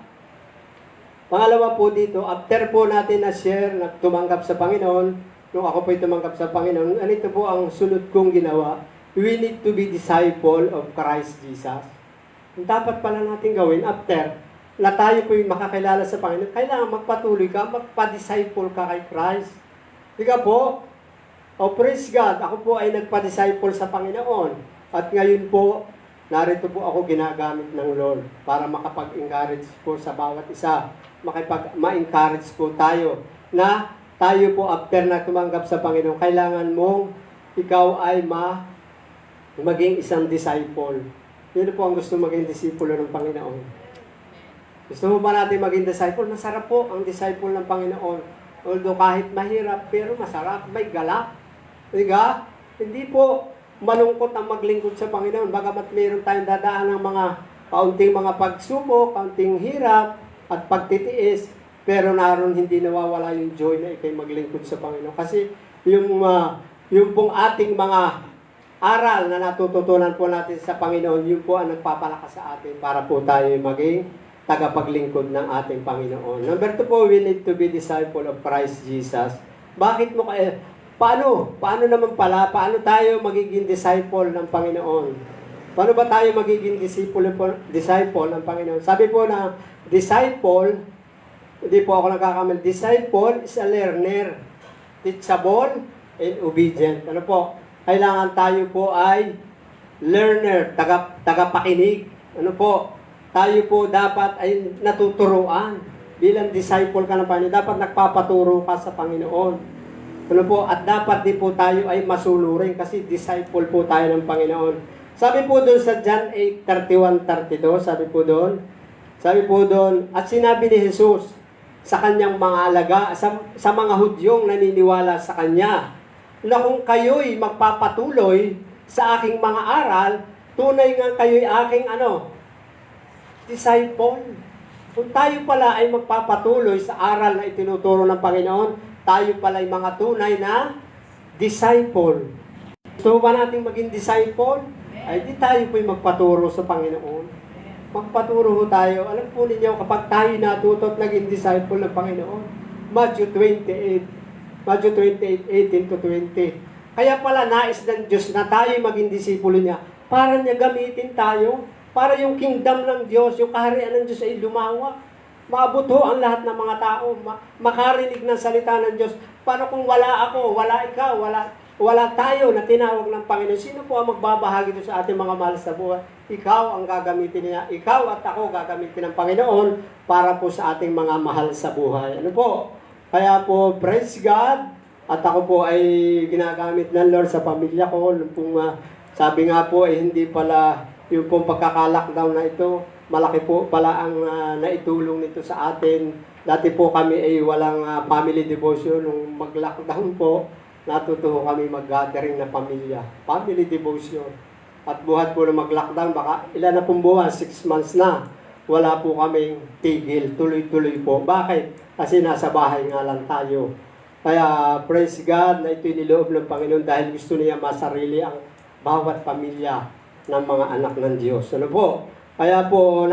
po dito, after po natin na share na tumanggap sa Panginoon, nung ako po ay tumanggap sa Panginoon, anito po ang sunod kong ginawa, we need to be disciple of Christ Jesus. Ang dapat pala natin gawin after na tayo po yung makakilala sa Panginoon, kailangan magpatuloy ka, magpa-disciple ka kay Christ. Di ka po? O praise God, ako po ay nagpa-disciple sa Panginoon. At ngayon po, narito po ako ginagamit ng Lord para makapag-encourage po sa bawat isa. Ma-encourage po tayo na tayo po after na tumanggap sa Panginoon, kailangan mong ikaw ay maging isang disciple. Yun po ang gusto maging disipulo ng Panginoon. Gusto mo ba natin maging disciple? Masarap po ang disciple ng Panginoon. Although kahit mahirap, pero masarap, may galak. Diga? Hindi po malungkot ang maglingkod sa Panginoon. Bagamat mayroon tayong dadaan ng mga kaunting mga pagsubok, kaunting hirap, at pagtitiis, pero naroon hindi nawawala yung joy na ikay maglingkod sa Panginoon. Kasi yung pong ating mga aral na natututunan po natin sa Panginoon, yun po ang nagpapalakas sa atin para po tayo maging tagapaglingkod ng ating Panginoon. Number 2 po, we need to be disciple of Christ Jesus. Bakit mo kaya? Paano naman pala? Paano tayo magiging disciple ng Panginoon? Paano ba tayo magiging disciple ng Panginoon? Sabi po na disciple, hindi po ako nagkakamali, disciple is a learner, teachable, and obedient. Ano po? Kailangan tayo po ay learner, tagapakinig. Ano po? Tayo po dapat ay natuturuan. Bilang disciple ka ng Panginoon, dapat nagpapaturo ka sa Panginoon. Ano po? At dapat din po tayo ay masulurin kasi disciple po tayo ng Panginoon. Sabi po doon sa John 8:31-32, sabi po doon, at sinabi ni Jesus sa kanyang mga alaga, sa mga Hudyong naniniwala sa kanya, na kung kayo'y magpapatuloy sa aking mga aral, tunay nga kayo'y aking disciple. Kung tayo pala ay magpapatuloy sa aral na itinuturo ng Panginoon, tayo pala ay mga tunay na disciple. Gusto ba natin maging disciple? Ay di tayo po'y magpaturo sa Panginoon. Magpaturo tayo. Alam po ninyo, kapag tayo natuto at naging disciple ng Panginoon, Matthew 28:18-20. Kaya pala nais ng Diyos na tayo maging disipulo niya para niya gamitin tayo, para yung kingdom ng Diyos, yung kaharian ng Diyos ay lumawak. Maabot ho ang lahat ng mga tao, makarinig ng salita ng Diyos. Paano kung wala ako, wala ikaw, wala tayo na tinawag ng Panginoon? Sino po ang magbabahagi ito sa ating mga mahal sa buhay? Ikaw ang gagamitin niya. Ikaw at ako gagamitin ng Panginoon para po sa ating mga mahal sa buhay. Ano po? Kaya po, praise God. At ako po ay ginagamit ng Lord sa pamilya ko. Sabi nga po, hindi pala yung pong pagkaka-lockdown na ito, malaki po pala ang naitulong nito sa atin. Dati po kami ay walang family devotion. Nung mag-lockdown po, natuto kami mag-gathering na pamilya. Family devotion. At buhat po na mag-lockdown, baka ilan na pong buwan, 6 months na. Wala po kaming tigil, tuloy-tuloy po. Bakit? Kasi nasa bahay nga lang tayo. Kaya praise God na ito'y niloob ng Panginoon dahil gusto niya masarili ang bawat pamilya ng mga anak ng Diyos. Ano po? Kaya po,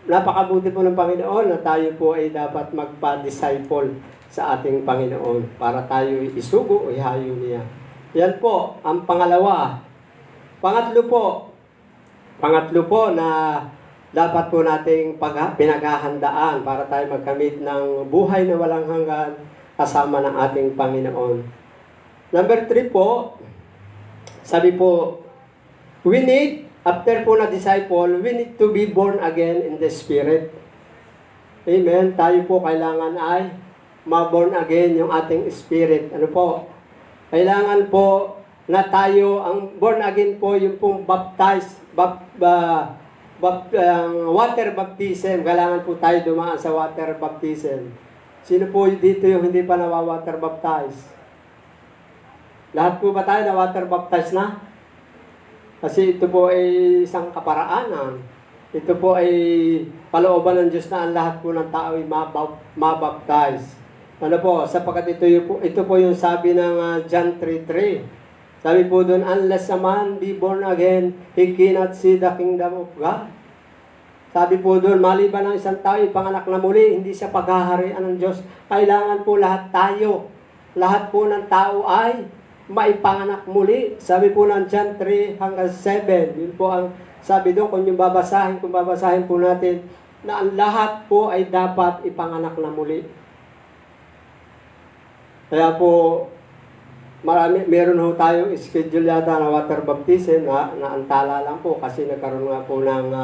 napakabuti po ng Panginoon na tayo po ay dapat magpa-disciple sa ating Panginoon para tayo isugo o ihayo niya. Yan po, ang pangalawa. Pangatlo po na dapat po nating pinaghahandaan para tayo magkamit ng buhay na walang hanggan kasama ng ating Panginoon. Number 3 po, sabi po, we need, after po na disciple, we need to be born again in the Spirit. Amen. Tayo po kailangan ay ma-born again yung ating spirit. Ano po? Kailangan po na tayo, ang born again po, yung pong water baptism. Kailangan po tayo dumaan sa water baptism. Sino po dito yung hindi pa nawa-water baptize? Lahat po ba tayo na water baptize na? Kasi ito po ay isang kaparaanan. Ito po ay kalooban ng Diyos na ang lahat po ng tao ay mabaptize. Ano po? Sapagkat ito po yung sabi ng John 3:3. Sabi po doon, unless a man be born again, he cannot see the kingdom of God. Sabi po doon, maliban ng isang tao ipanganak na muli, hindi siya paghaharian ng Diyos. Kailangan po lahat po ng tao ay maipanganak muli. Sabi po ng John 3 hanggang 7, yun po ang sabi doon, kung babasahin po natin, na ang lahat po ay dapat ipanganak na muli. Kaya po, meron ho tayong schedule yata na water baptism na antala lang po kasi nagkaroon nga po ng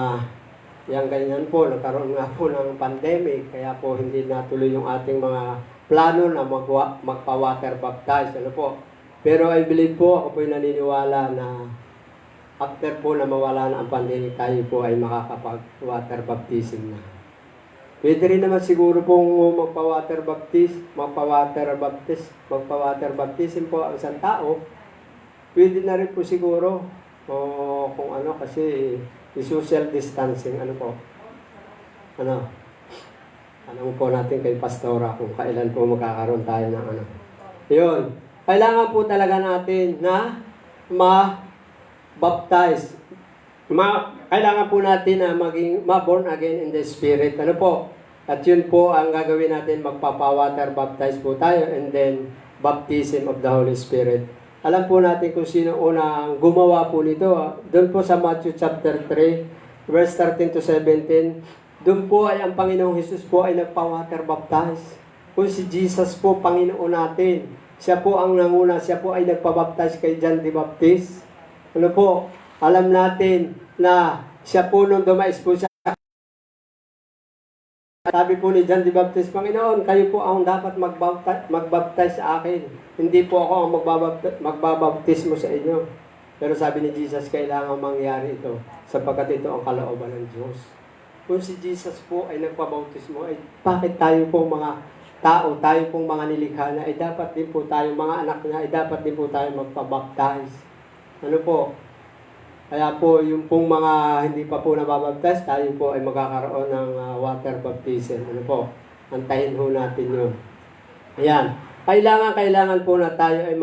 nagkaroon nga po ng pandemic, kaya po hindi natuloy yung ating mga plano na magpa-water baptize. Ano po? Pero I believe po, ako po yung naniniwala na after po na mawala na ang pandemic, tayo po ay makakapag-water baptism na. Pwede rin naman siguro pong magpa-water baptism po ang isang tao. Pwede na rin po siguro kung ano kasi social distancing, ano po? Ano po natin kay Pastora kung kailan po magkakaroon tayo ng ano. Yun. Kailangan po talaga natin na ma-baptize. Kailangan po natin na maging ma-born again in the Spirit. Ano po? At yun po ang gagawin natin, magpapa-water baptize po tayo and then baptism of the Holy Spirit. Alam po natin kung sino unang gumawa po nito. Doon po sa Matthew chapter 3, verse 13 to 17, doon po ay ang Panginoong Hesus po ay nagpa-water baptize. Kung si Jesus po, Panginoon natin, siya po ang nanguna, siya po ay nagpa-baptize kay John the Baptist. Ano po? Alam natin na siya po nung dumais po siya. Sabi po ni John the Baptist, Panginoon, kayo po ang dapat magbaptize sa akin. Hindi po ako ang magbabaptismo sa inyo. Pero sabi ni Jesus, kailangan mangyari ito sapagkat ito ang kalooban ng Diyos. Kung si Jesus po ay nagpabautismo, ay bakit tayo po mga tao, tayo pong mga nilikha na, ay dapat din po tayo, mga anak niya, ay dapat din po tayo magpabaptize. Ano po? Kaya po, yung pong mga hindi pa po nababaptize, tayo po ay magkakaroon ng water baptism. Ano po? Antayin ho natin yun. Ayan. Kailangan po na tayo ay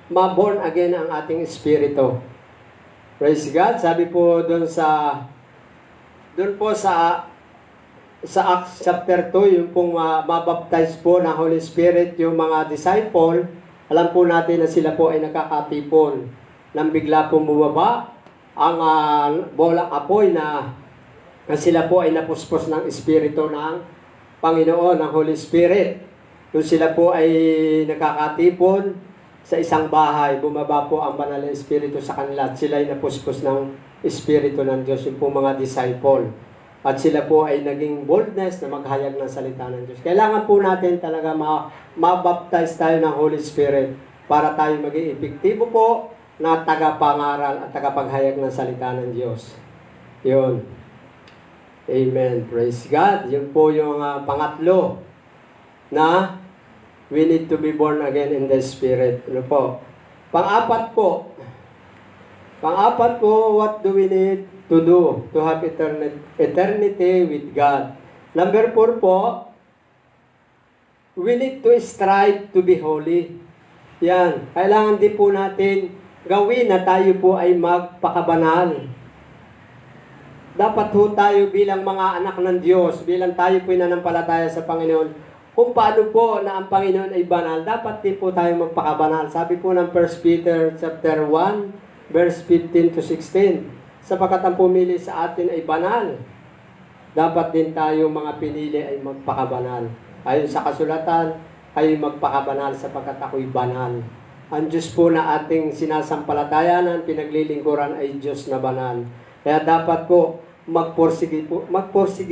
ma-born again ang ating espiritu. Praise God. Sabi po doon po sa Acts chapter 2, yung pong mabaptize po ng Holy Spirit, yung mga disciple, alam po natin na sila po ay nakakatipon. Nang bigla pong bumaba ang bolang apoy na Na sila po ay napuspos ng Espiritu ng Panginoon, ng Holy Spirit. Kung sila po ay nakakatipon sa isang bahay, bumaba po ang banal na Espiritu sa kanila at sila ay napuspos ng Espiritu ng Diyos, yung po mga disciple. At sila po ay naging boldness na maghayag ng salita ng Diyos. Kailangan po natin talaga mabaptize tayo ng Holy Spirit para tayo maging epektibo po na tagapangaral at tagapaghayag ng salita ng Diyos. Yun. Amen. Praise God. Yun po yung pangatlo na we need to be born again in the Spirit. Ano po? Pang-apat po, what do we need to do to have eternity with God? Number 4 po, we need to strive to be holy. Yan. Kailangan din po natin gawin na tayo po ay magpakabanal. Dapat po tayo bilang mga anak ng Diyos, bilang tayo po nananampalataya sa Panginoon, kung paano po na ang Panginoon ay banal, dapat din po tayo magpakabanal. Sabi po ng 1 Peter chapter 1, verse 15 to 16, sapagkat ang pumili sa atin ay banal, dapat din tayo mga pinili ay magpakabanal. Ayon sa kasulatan, kayo magpakabanal sapagkat ako'y banal. Ang Diyos po na ating sinasampalatayanan, pinaglilingkuran ay Diyos na banal. Kaya dapat po, magporsige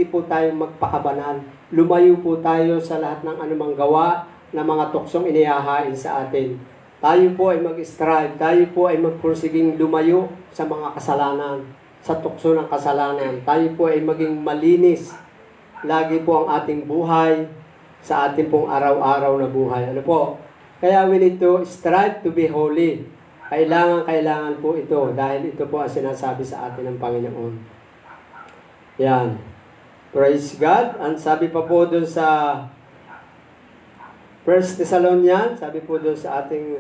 po tayo magpakabanal. Lumayo po tayo sa lahat ng anumang gawa na mga tuksong inihahain sa atin. Tayo po ay mag-strive, tayo po ay magpursiging lumayo sa mga kasalanan, sa tukso ng kasalanan. Tayo po ay maging malinis. Lagi po ang ating buhay sa ating pong araw-araw na buhay. Ano po? Kaya we need to strive to be holy. Kailangan po ito dahil ito po ang sinasabi sa atin ng Panginoon. Yan. Praise God. Ang sabi pa po doon sa 1 Thessalonians, sabi po doon sa ating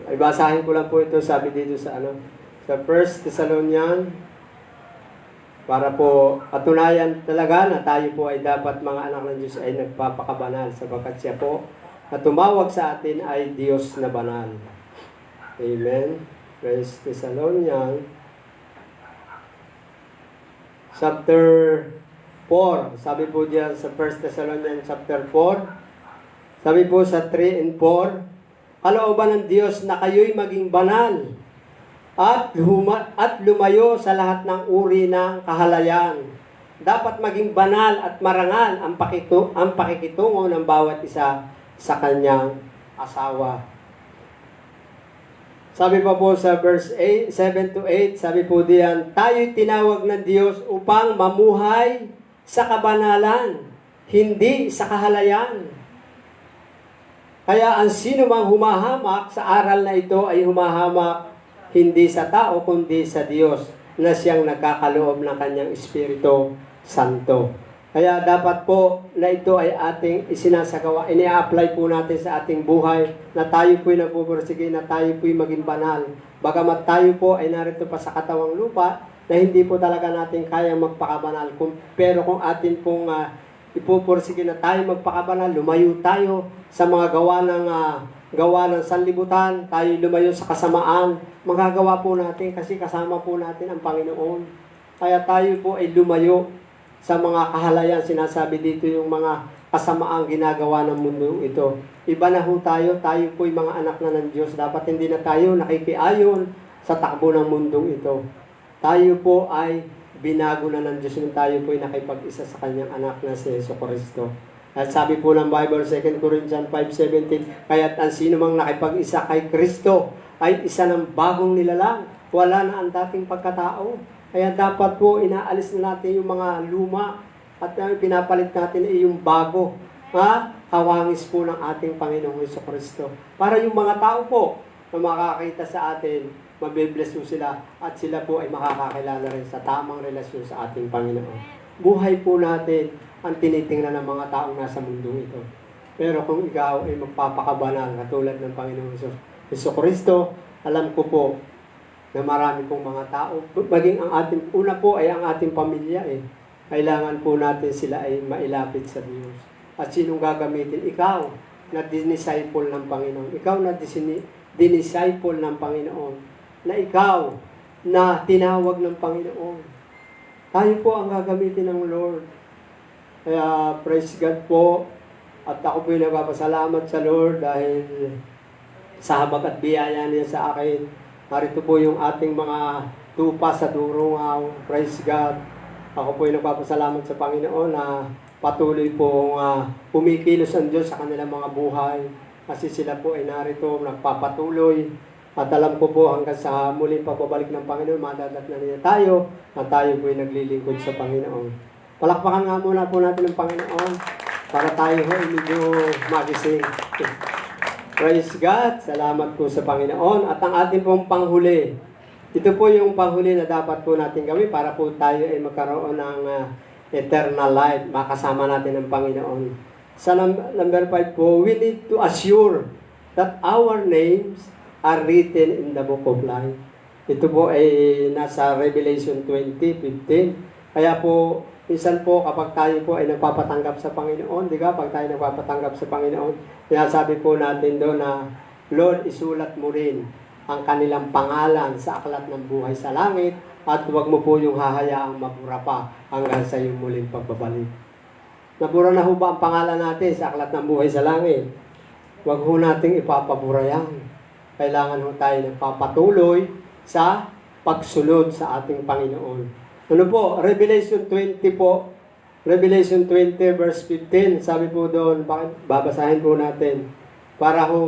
ay basahin ko lang po ito, sabi dito sa sa 1 Thessalonians, para po patunayan talaga na tayo po ay dapat mga anak ng Diyos ay nagpapakabanal sapagkat siya po na tumawag sa atin ay Diyos na banal. Amen. 1 Thessalonians chapter 4. Sabi po diyan sa 1 Thessalonians chapter 4. Sabi po sa 3 and 4, kalooban ng Diyos na kayo'y maging banal at lumayo sa lahat ng uri ng kahalayan. Dapat maging banal at marangal ang pakikitungo ng bawat isa sa kanyang asawa. Sabi pa po sa verse 7 to 8, sabi po diyan, tayo'y tinawag ng Diyos upang mamuhay sa kabanalan, hindi sa kahalayan. Kaya ang sino mang humahamak sa aral na ito ay humahamak hindi sa tao, kundi sa Diyos na siyang nagkakaloob ng kanyang Espiritu Santo. Kaya dapat po na ito ay ating isinasagawa, ini-apply po natin sa ating buhay na tayo po'y nagpupursige, na tayo po'y maging banal. Bagamat tayo po ay narito pa sa katawang lupa, na hindi po talaga natin kayang magpakabanal. Pero kung atin pong ipupursige na tayo magpakabanal, lumayo tayo sa mga gawa ng sanlibutan, tayo lumayo sa kasamaan, magagawa po natin kasi kasama po natin ang Panginoon. Kaya tayo po ay lumayo sa mga kahalayan. Sinasabi dito yung mga kasamaang ginagawa ng mundo ito. Iba na ho tayo po'y mga anak na ng Diyos. Dapat hindi na tayo nakikiayon sa takbo ng mundong ito. Tayo po ay binago na ng Diyos nung tayo po'y nakipag-isa sa kanyang anak na si Jesucristo. At sabi po ng Bible, 2 Corinthians 5:17, kaya't ang sino mang nakipag-isa kay Kristo ay isa ng bagong nilalang. Wala na ang dating pagkatao. Kaya dapat po inaalis na natin yung mga luma at pinapalit natin ay yung bago. Kawangis po ng ating Panginoong Jesucristo. Para yung mga tao po na makakita sa atin, mabibless po sila at sila po ay makakakilala rin sa tamang relasyon sa ating Panginoon. Buhay po natin ang tinitingnan ng mga taong nasa mundo ito. Pero kung ikaw ay magpapakabanal katulad ng Panginoong Jesucristo, alam ko po na marami pong mga tao, maging ang ating, una po ay ang ating pamilya kailangan po natin sila ay mailapit sa Diyos. At sinong gagamitin? Ikaw na dinisciple ng Panginoon. Ikaw na dinisciple ng Panginoon. na ikaw na tinawag ng Panginoon. Tayo po ang gagamitin ng Lord. Kaya praise God po. At ako po nagpapasalamat sa Lord dahil sa habag at biyaya niya sa akin. Narito po yung ating mga tupa sa Durungaw. Praise God. Ako po nagpapasalamat sa Panginoon na patuloy pong pumikilos ang Diyos sa kanilang mga buhay. Kasi sila po ay narito, nagpapatuloy. At alam ko po hanggang sa muling pagbabalik ng Panginoon, madadatnan niya tayo at tayo po ay naglilingkod sa Panginoon. Palakpakan nga muna po natin ng Panginoon para tayo ay medyo magising. Praise God! Salamat po sa Panginoon. At ang ating pong panghuli, ito po yung panghuli na dapat po natin gawin para po tayo ay magkaroon ng eternal life. Makasama natin ang Panginoon. Sa number 5 po, we need to assure that our names are written in the book of life. Ito po ay nasa Revelation 20:15. Kaya po, minsan po kapag tayo po ay nagpapatanggap sa Panginoon, di ba? Pag tayo nagpapatanggap sa Panginoon, kaya sabi po natin doon na, Lord, isulat mo rin ang kanilang pangalan sa aklat ng buhay sa langit at huwag mo po yung hahayaang mabura pa hanggang sa iyong muling pagbabalik. Nabura na ho ba ang pangalan natin sa aklat ng buhay sa langit? Huwag ho nating ipapabura yan. Kailangan ho tayo nagpapatuloy sa pagsunod sa ating Panginoon. Ano po? Revelation 20 po. Revelation 20 verse 15. Sabi po doon, babasahin po natin. Para ho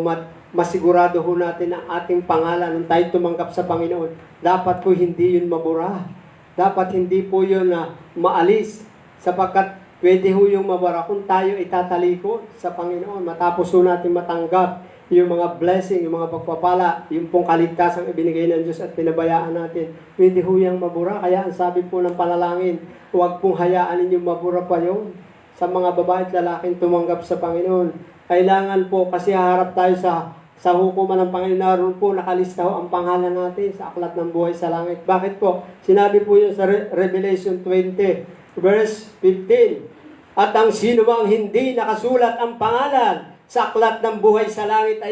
masigurado ho natin ang ating pangalan nung tayo tumanggap sa Panginoon. Dapat po hindi yun mabura. Dapat hindi po yun maalis. Sapagkat pwede ho yung mabura kung tayo itatalikod sa Panginoon. Matapos ho natin matanggap yung mga blessing, yung mga pagpapala, yung pong kaligtasang ibinigay ng Diyos at pinabayaan natin. Pwede ho yung mabura. Kaya ang sabi po ng panalangin, huwag pong hayaan ninyong mabura pa yun. Sa mga babae at lalaking tumanggap sa Panginoon. Kailangan po kasi haharap tayo sa hukuman ng Panginoon. Naroon po nakalista ho ang pangalan natin sa aklat ng buhay sa langit. Bakit po? Sinabi po yun sa Revelation 20 verse 15. At ang sino bang hindi nakasulat ang pangalan sa aklat ng buhay sa langit ay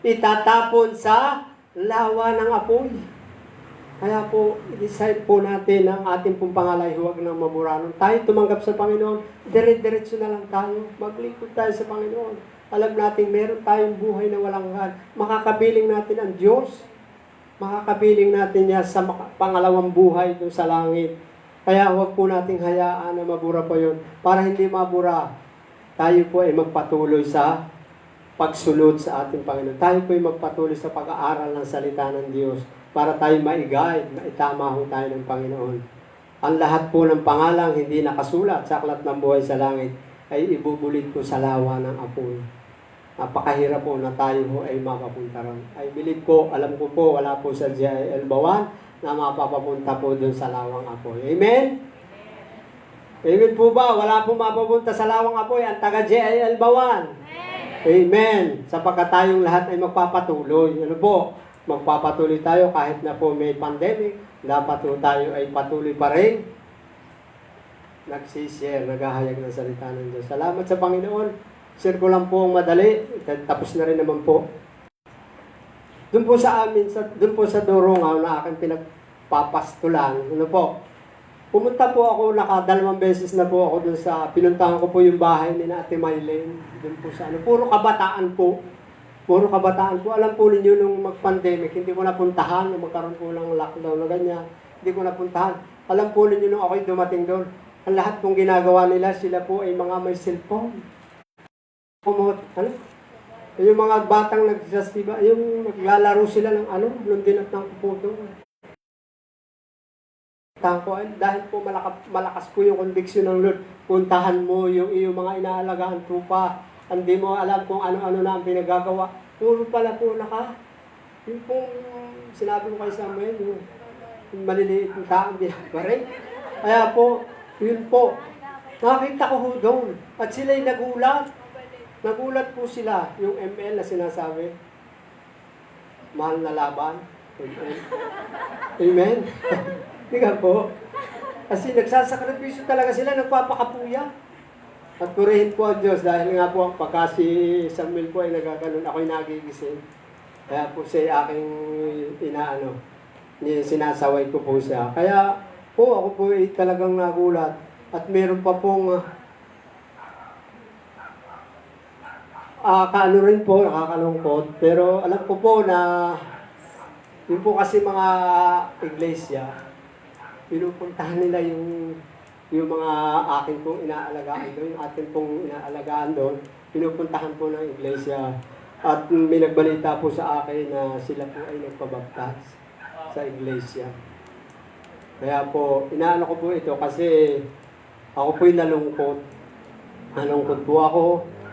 itatapon sa lawa ng apoy. Kaya po, i-decide po natin ang ating pong pangalay, huwag nang mabura. Nung tayo tumanggap sa Panginoon, dire-diretso na lang tayo. Maglingkod tayo sa Panginoon. Alam natin, meron tayong buhay na walang hanggan. Makakapiling natin ang Diyos. Makakapiling natin niya sa pangalawang buhay doon sa langit. Kaya huwag po nating hayaan na mabura pa yun. Para hindi mabura, tayo po ay magpatuloy sa pagsunod sa ating Panginoon. Tayo po ay magpatuloy sa pag-aaral ng salita ng Diyos para tayo maigay, maitama ho tayo ng Panginoon. Ang lahat po ng pangalang hindi nakasulat sa aklat ng buhay sa langit ay ibubulit po sa lawa ng apoy. Napakahirap po na tayo ho ay mapapunta ron. I believe po, alam ko po, wala po sa GIL Bawan na mapapapunta po dun sa lawang apoy. Amen? Amen po ba? Wala po mapapunta sa lawang apoy ang taga GIL Bawan. Amen. Sapagkat tayong lahat ay magpapatuloy. Ano po? Magpapatuloy tayo kahit na po may pandemic. Dapat po tayo ay patuloy pa rin nagsishare, naghahayag ng salita ng Diyos. Salamat sa Panginoon. Share ko lang po ang madali. Tapos na rin naman po. Doon po sa amin, doon po sa Durungaw na aking pinagpapastulan. Ano po? Pumunta po ako, nakadalawang beses na po ako doon sa, pinuntahan ko po yung bahay ni Ate Mylene. Doon po sa puro kabataan po. Puro kabataan po. Alam po ninyo nung mag-pandemic, hindi ko napuntahan, nung magkaroon po ng lockdown na ganyan. Hindi ko napuntahan. Alam po ninyo nung ako'y dumating doon, ang lahat pong ginagawa nila, sila po ay mga may cellphone. Yung mga batang nagsastiba, yung naglalaro sila ng blondin at ng puto. Dahil po malakas po yung conviction ng Lord, puntahan mo yung iyong mga inaalagaan trupa. Hindi mo alam kung ano-ano na ang pinagagawa. Puro pala po yung pong sinabi ko kay Samuel, yung maliliit ng taong binabaray. Kaya po, yun po, nakita ko ho doon. At sila'y nagulat. Nagulat po sila, yung ML na sinasabi. Mahal na laban. Amen. Amen. Hindi ka po. Kasi nagsasakripisyo talaga sila, nagpapakapuya. At purihin po ang Diyos dahil nga po pagka si Samuel po ay nagaganon, ako'y nagigising. Kaya po siya aking sinasaway ko po siya. Kaya po ako po ay talagang nagulat. At meron pa pong kaano rin po, nakakalungkot. Pero alam ko po na yun po kasi mga iglesia, pinupuntahan nila yung mga akin pong inaalagaan doon, yung atin pong inaalagaan doon, pinupuntahan po ng iglesia. At may nagbalita po sa akin na sila po ay nagpabaptize sa iglesia. Kaya po, inaano ko po ito kasi ako po'y nalungkot. Nalungkot po ako.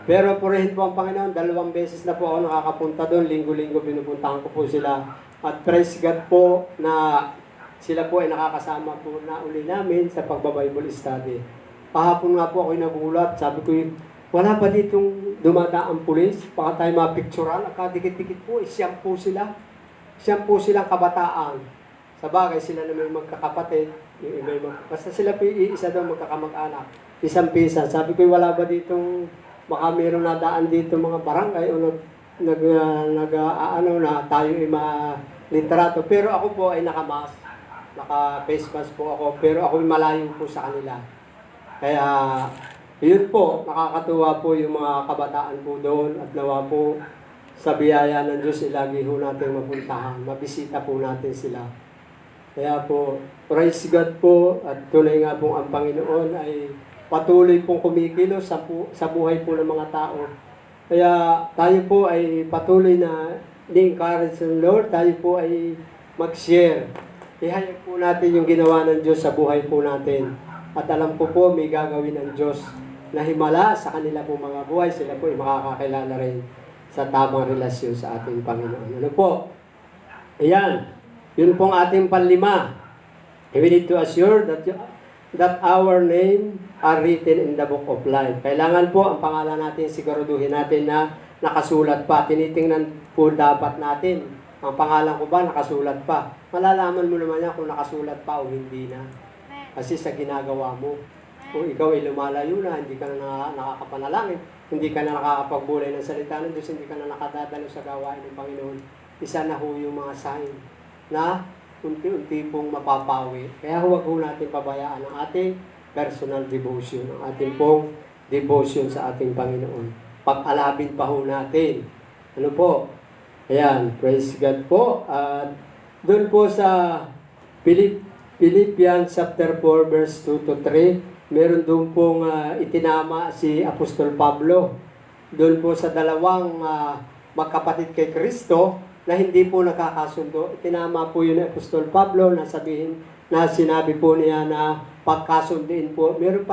Pero purihin po ang Panginoon, 2 beses na po ako nakakapunta doon. Linggo-linggo pinupuntahan ko po sila. At praise God po na sila po ay nakakasama po na uli namin sa pagbabible study. Kahapon nga po ako'y nagulat. Sabi ko, wala pa ditong dumadaang pulis. Baka tayo mapictural. Nakadikit-dikit po, siyam po sila. Siyam po silang kabataan. Sa bagay, sila naman magkakapatid. Yung iba, basta sila po iisa daw magkakamag-anak. Isang pisa. Sabi ko, wala ba ditong, baka meron nadaan dito mga barangay o na tayo ay malitrato. Pero ako po ay naka-mask. Naka-face mask po ako. Pero ako ay malayo po sa kanila. Kaya, yun po, nakakatuwa po yung mga kabataan po doon. At nawa po, sa biyaya ng Diyos, ilagi ho natin mapuntahan. Mabisita po natin sila. Kaya po, praise God po, at tunay nga po ang Panginoon ay patuloy pong kumikilos sa buhay po ng mga tao. Kaya tayo po ay patuloy na ni-encourage ng Lord, tayo po ay mag-share. Ihayag po natin yung ginawa ng Diyos sa buhay po natin. At alam ko po, may gagawin ng Diyos na himala sa kanila po mga buhay, sila po ay makakakilala rin sa tamang relasyon sa ating Panginoon. Ano po? Ayan. Yun pong ating panlima. We need to assure that our name are written in the book of life. Kailangan po ang pangalan natin, siguraduhin natin na nakasulat pa. Tinitingnan po dapat natin. Ang pangalan ko ba nakasulat pa? Malalaman mo naman yan kung nakasulat pa o hindi na. Kasi sa ginagawa mo. Kung ikaw ay lumalayo na, hindi ka na nakakapanalangin, hindi ka na nakakapagbulay ng salita ng Diyos, hindi ka na nakadadalo sa gawain ng Panginoon, isa na ho yung mga sign na unti-unti pong mapapawi. Kaya huwag ho natin pabayaan ang ating personal devotion, ang ating pong devotion sa ating Panginoon. Pag-alabin pa ho natin. Ano po? Ayan, praise God po. At doon po sa Philippians chapter 4 verse 2 to 3, meron doon pong itinama si Apostol Pablo. Doon po sa dalawang magkapatid kay Kristo na hindi po nakakasundo. Itinama po yun ni Apostol Pablo na sinabi po niya na pagkasunduin po. Meron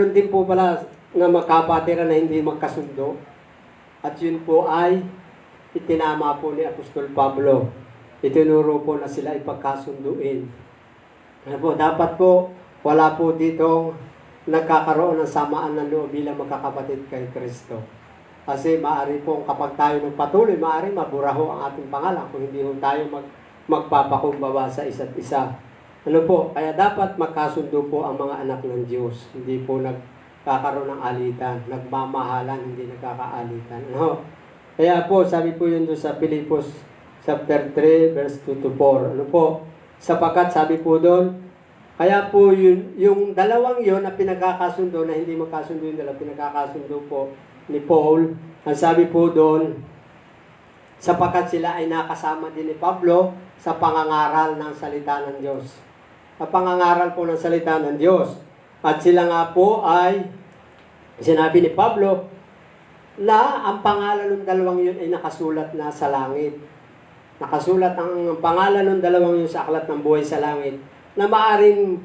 din po pala na magkapatira na hindi magkasundo. At yun po ay itinama po ni Apostol Pablo. Itinuro po na sila ipagkasunduin. Ano po, dapat po wala po ditong nagkakaroon ng samaan ng loob bilang magkakapatid kay Kristo. Kasi maaari po kapag tayo patuloy, maaari maburaho ang ating pangalan kung hindi po tayo magpapakumbaba sa isa't isa. Ano po? Kaya dapat magkasundo po ang mga anak ng Diyos. Hindi po nagkakaroon ng alitan. Nagmamahalan, hindi nagkakaalitan. Ano? Kaya po, sabi po yun doon sa Pilipos chapter 3, verse 2 to 4. Ano po? Sapagkat sabi po doon, kaya po yung dalawang yon na pinagkakasundo, na hindi magkasundo yung dalawa, pinagkakasundo po ni Paul, ang sabi po doon, sapagkat sila ay nakasama din ni Pablo sa pangangaral ng salita ng Diyos. Ang pangangaral po ng salita ng Diyos. At sila nga po ay, sinabi ni Pablo, na ang pangalan ng dalawang yun ay nakasulat na sa langit. Nakasulat ang pangalan ng dalawang yun sa aklat ng buhay sa langit, na maaring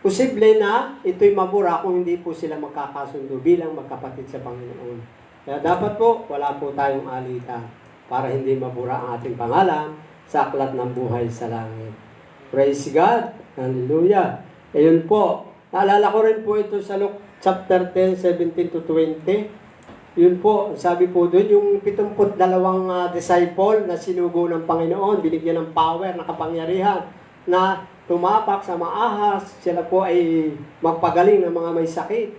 posible na ito'y mabura kung hindi po sila magkakasundo bilang magkapatid sa Panginoon. Kaya dapat po, wala po tayong alitan para hindi mabura ang ating pangalan sa aklat ng buhay sa langit. Praise God! Hallelujah! Ayun po, naalala ko rin po ito sa Luke chapter 10, 17 to 20. Yun po, sabi po doon, yung 72 disciple na sinugo ng Panginoon, binigyan ng power, na kapangyarihan, na tumapak sa maahas, sila po ay magpagaling ng mga may sakit,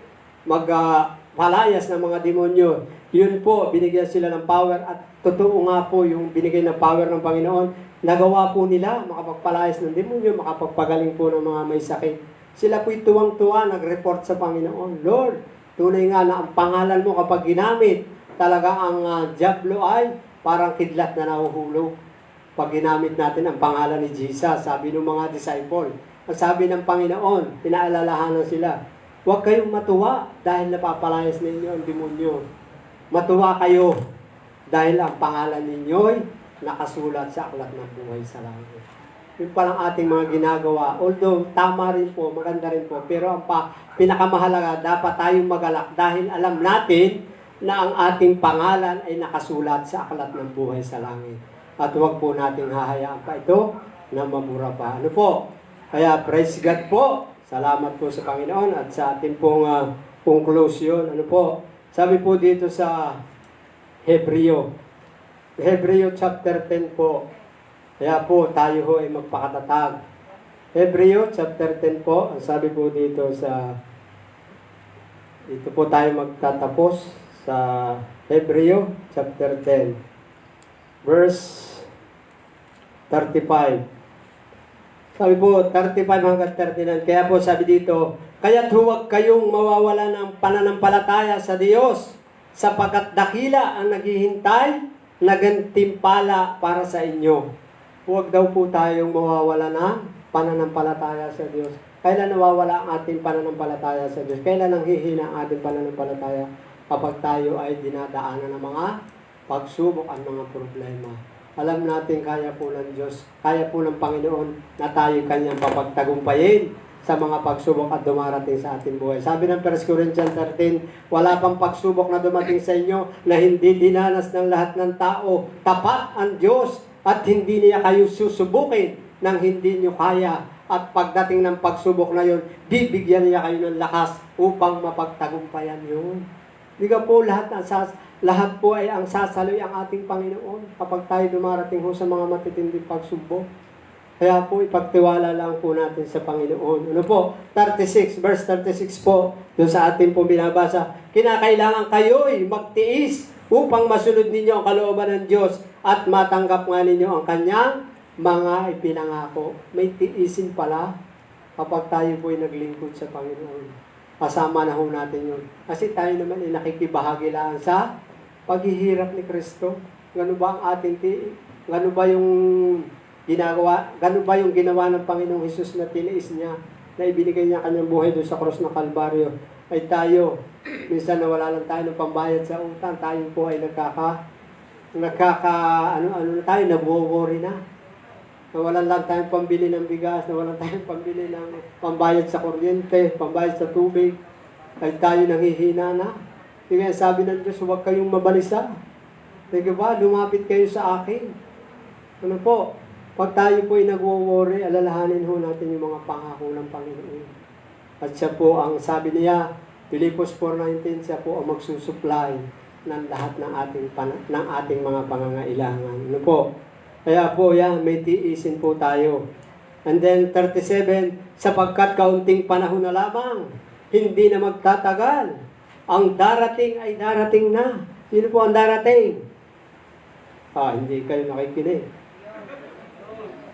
magpalayas ng mga demonyo. Yun po, binigyan sila ng power at totoo nga po yung binigay na power ng Panginoon, nagawa po nila, makapagpalayas ng demonyo, makapagpagaling po ng mga may sakit. Sila po'y tuwang-tuwa, nag-report sa Panginoon, Lord, tunay nga na ang pangalan mo kapag ginamit, talaga ang diablo ay parang kidlat na nahuhulog. Pag ginamit natin ang pangalan ni Jesus, sabi ng mga disciple, ang sabi ng Panginoon, pinaalalahanan sila, huwag kayong matuwa dahil napapalayas ninyo ang demonyo. Matuwa kayo dahil ang pangalan ninyo'y nakasulat sa aklat ng buhay sa langit. Yun palang ating mga ginagawa. Although tama rin po, maganda rin po, pero ang pinakamahalaga, dapat tayong magalak dahil alam natin na ang ating pangalan ay nakasulat sa aklat ng buhay sa langit. At huwag po nating hahayaan pa ito na mamura pa. Ano po? Kaya praise God po. Salamat po sa Panginoon at sa ating pong conclusion. Ano po? Sabi po dito sa Hebreo chapter 10 po. Kaya po tayo ho ay magpakatatag. Hebreo chapter 10 po. Ang sabi po dito dito po tayo magtatapos sa Hebreo chapter 10 verse 35. Sabi po 35 hanggang 39. Kaya po sabi dito, kaya't huwag kayong mawawala ng pananampalataya sa Diyos, sapagkat dakila ang naghihintay na gantimpala para sa inyo. Huwag daw po tayong mawawala ng pananampalataya sa Diyos. Kailan nawawala ang ating pananampalataya sa Diyos? Kailan nanghihina ang ating pananampalataya? Kapag tayo ay dinadaanan ng mga pagsubok at mga problema. Alam natin kaya po ng Diyos, kaya po ng Panginoon na tayo kanyang papagtagumpayin sa mga pagsubok at dumarating sa ating buhay. Sabi ng 1 Corinthians 13, wala pang pagsubok na dumating sa inyo na hindi dinanas ng lahat ng tao. Tapat ang Diyos at hindi niya kayo susubukin nang hindi niyo kaya. At pagdating ng pagsubok na yun, bibigyan niya kayo ng lakas upang mapagtagumpayan yun. Di ka po lahat po ay ang sasaloy ang ating Panginoon kapag tayo dumarating ho sa mga matitinding pagsubok. Kaya po ipagtiwala lang po natin sa Panginoon. Ano po? 36, verse 36 po, doon sa ating po binabasa. Kinakailangan kayo'y magtiis upang masunod ninyo ang kalooban ng Diyos at matanggap nga ninyo ang kanyang mga ipinangako. May tiisin pala kapag tayo po'y naglingkod sa Panginoon. Kasama na ho natin yun. Kasi tayo naman ay nakikibahagi lang sa paghihirap ni Kristo. Gano'n ba ang ating gano'n ba yung ginawa ng Panginoong Hesus na tiniis niya, na ibinigay niya kanyang buhay doon sa cross ng Kalbaryo, ay tayo, minsan nawala lang tayo ng pambayad sa utang, tayo po ay tayo, nabuwori na. Nawalan lang tayong pambili ng bigas, nawalan tayong pambili ng pambayad sa kuryente, pambayad sa tubig, ay tayo nanghihina na. Kaya sabi ng Diyos, huwag kayong mabalisa. Sige ba, lumapit kayo sa akin. Ano po? Pag tayo po ay nagwo-worry, alalahanin ho natin yung mga pangako ng Panginoon. At siya po ang sabi niya, Pilipos 4:19, siya po ang magsusupply ng lahat ng ating mga pangangailangan. Ano po? Kaya po yan, may tiisin po tayo. And then 37, sapagkat kaunting panahon na lamang, hindi na magtatagal. Ang darating ay darating na. Sino po ang darating? Hindi kayo nakikinig.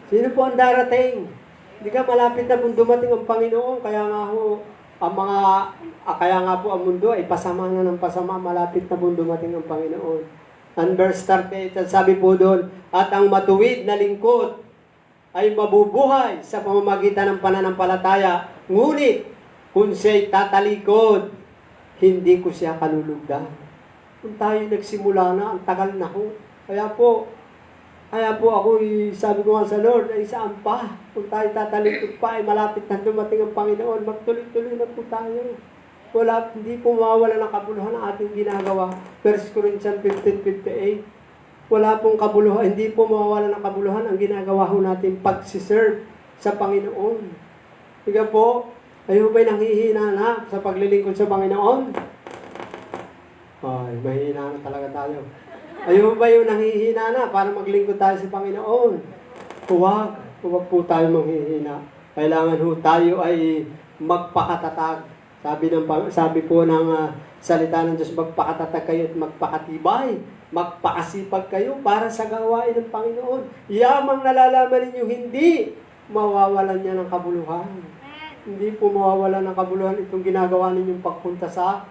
Sino po ang darating? Hindi ka malapit na kung dumating ang Panginoon. Kaya nga po ang mundo ay pasama na ng pasama. Malapit na kung dumating ang Panginoon. And verse 38, sabi po doon, at ang matuwid na lingkod ay mabubuhay sa pamamagitan ng pananampalataya. Ngunit, kung siya'y tatalikod, hindi ko siya kalulugdan. Kung tayo nagsimula na, ang tagal na ho. Kaya po ako, sabi ko nga sa Lord, ay saan pa? Kung tayo tatalikod pa, ay malapit na dumating ang Panginoon, magtuloy-tuloy na po tayo. Hindi po mawawala ng kabuluhan ang ating ginagawa. 1 Corinthians 15:58. Wala pong kabuluhan, hindi po mawawala ng kabuluhan ang ginagawa ho natin pagsiserve sa Panginoon. Tiga po, ayaw ba'y nanghihina na sa paglilingkod sa Panginoon? Ay, mahihina na talaga tayo. Ayaw ba yung nanghihina na para maglingkod tayo sa Panginoon? Huwag po tayo manghihina. Kailangan ho tayo ay magpakatatag. Sabi po ng salita ng Diyos, magpakatatag kayo at magpakatibay. Magpakasipag kayo para sa gawain ng Panginoon. Yamang nalalaman ninyo, hindi mawawalan niya ng kabuluhan. Hindi po mawawalan ng kabuluhan itong ginagawa ninyong pagpunta sa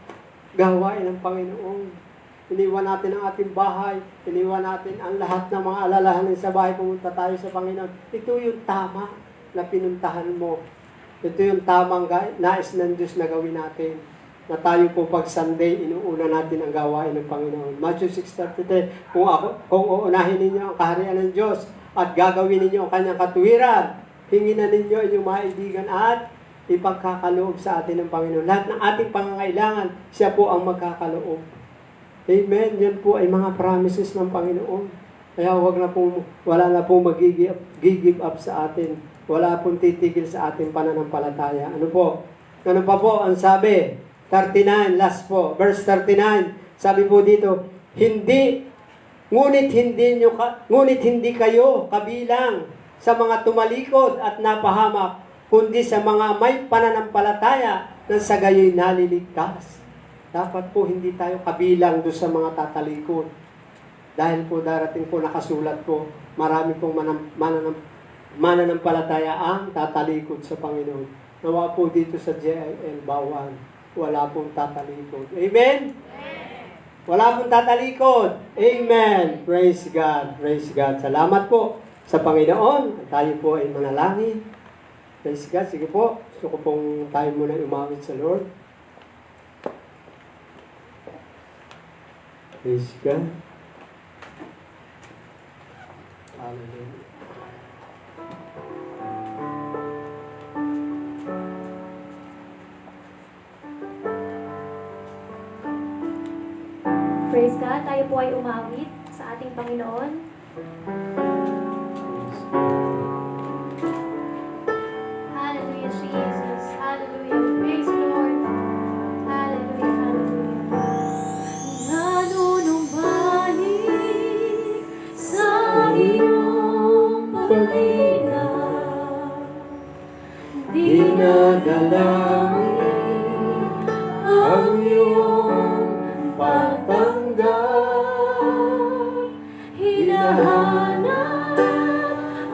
gawain ng Panginoon. Iniwan natin ang ating bahay, iniwan natin ang lahat ng mga alalahanin sa bahay, pumunta tayo sa Panginoon. Ito yung tama na pinuntahan mo. Ito yung tamang nais ng Diyos na gawin natin. Na tayo po pag Sunday, inuuna natin ang gawain ng Panginoon. Matthew 6:33, kung uunahin ninyo ang kaharian ng Diyos at gagawin ninyo ang kanyang katuwiran, hingin na ninyo inyong maibigan at ipagkakaloob sa atin ng Panginoon. Lahat ng ating pangangailangan, siya po ang magkakaloob. Amen. Yan po ay mga promises ng Panginoon. Kaya wala na po mag-give up sa atin. Wala pong titigil sa ating pananampalataya. Ano po? Ano pa po ang sabi? 39, last po. Verse 39. Sabi po dito, ngunit hindi kayo kabilang sa mga tumalikod at napahamak, kundi sa mga may pananampalataya na sa gayoy naliligtas. Dapat po hindi tayo kabilang doon sa mga tatalikod. Dahil po darating po nakasulat po, marami pong mananampalataya ang tatalikod sa Panginoon. Nawa po dito sa JIL Bawan, wala pong tatalikod. Amen? Wala pong tatalikod. Amen. Praise God. Praise God. Salamat po sa Panginoon. Tayo po ay manalangin. Praise God. Sige po. Gusto ko pong tayo muna umawit sa Lord. Praise God. Hallelujah. Praise God, tayo po ay umawit sa ating Panginoon. Hallelujah, Jesus. Hallelujah. Praise the Lord. Hallelujah, hallelujah. Nanunumbalik sa iyong pag-ingat, dinadalangin ang iyong pagtanggap, hinahanap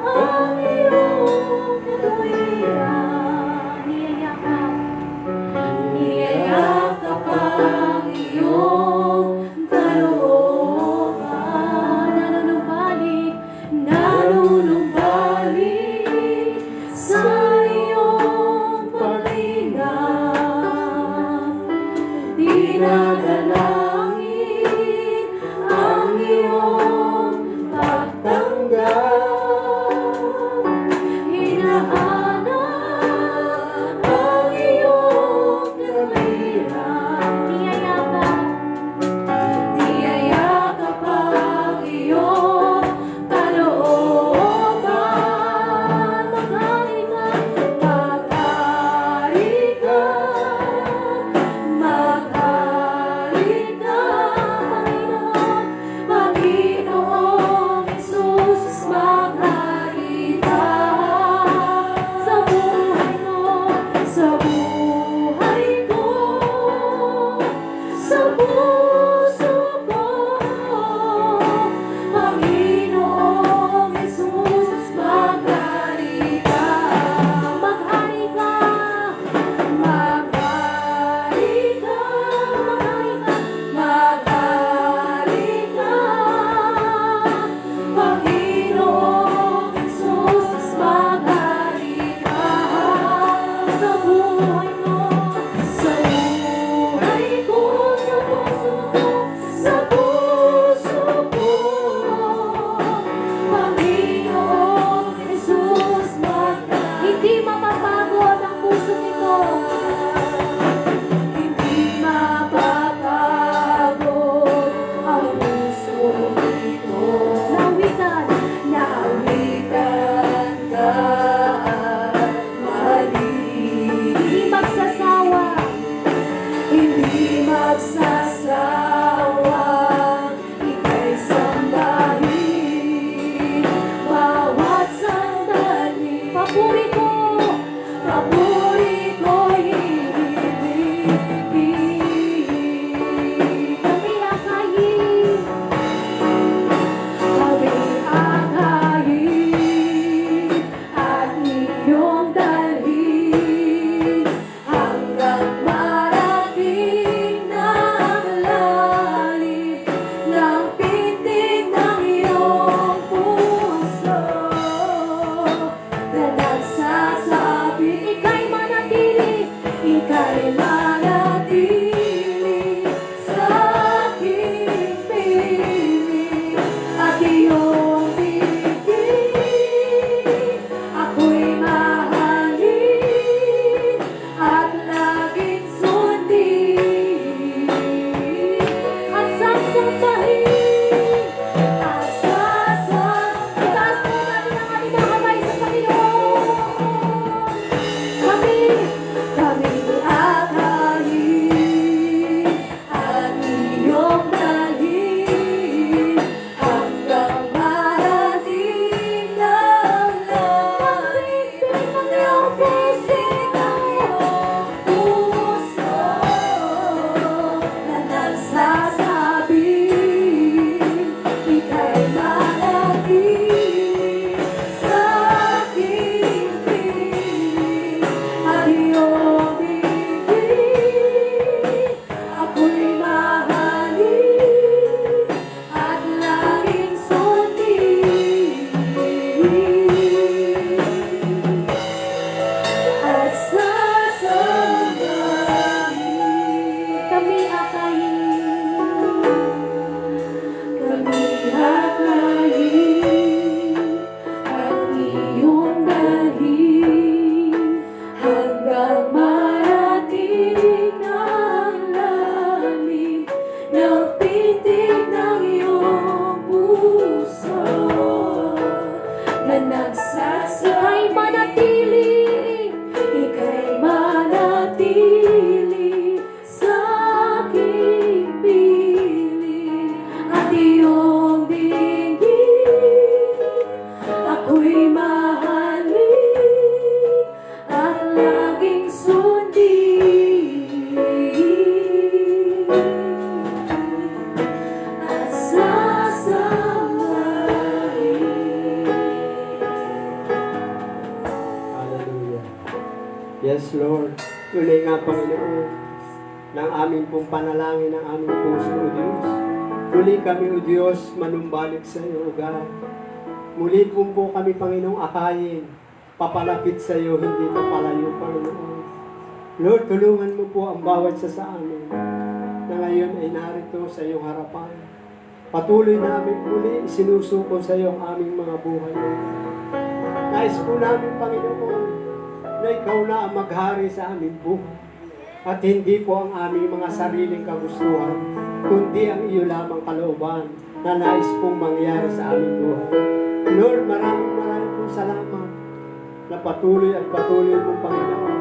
ang iyong katuwiran, niyayakap ang iyong kalooban, nanunumbalik sa iyong pag-ingat, dinadalangin ang iyong pagtanggap. Yes, Lord. Tuloy nga, Panginoon, ng aming pong panalangin, ng aming puso, O Diyos. Muli kami, O Diyos, manumbalik sa iyo, O God. Muli po kami, Panginoong, akayin, papalapit sa iyo, hindi papalayo, Panginoon. Lord, tulungan mo po ang bawat sa amin na ngayon ay narito sa iyong harapan. Patuloy namin muli sinusuko sa iyo ang aming mga buhay. Nais po namin, Panginoon, na ikaw na ang maghari sa aming buhay. At hindi po ang aming mga sariling kagustuhan, kundi ang iyo lamang kalooban na nais pong mangyari sa aming buhay. Lord, maraming pong salamat na patuloy at patuloy mong Panginoon.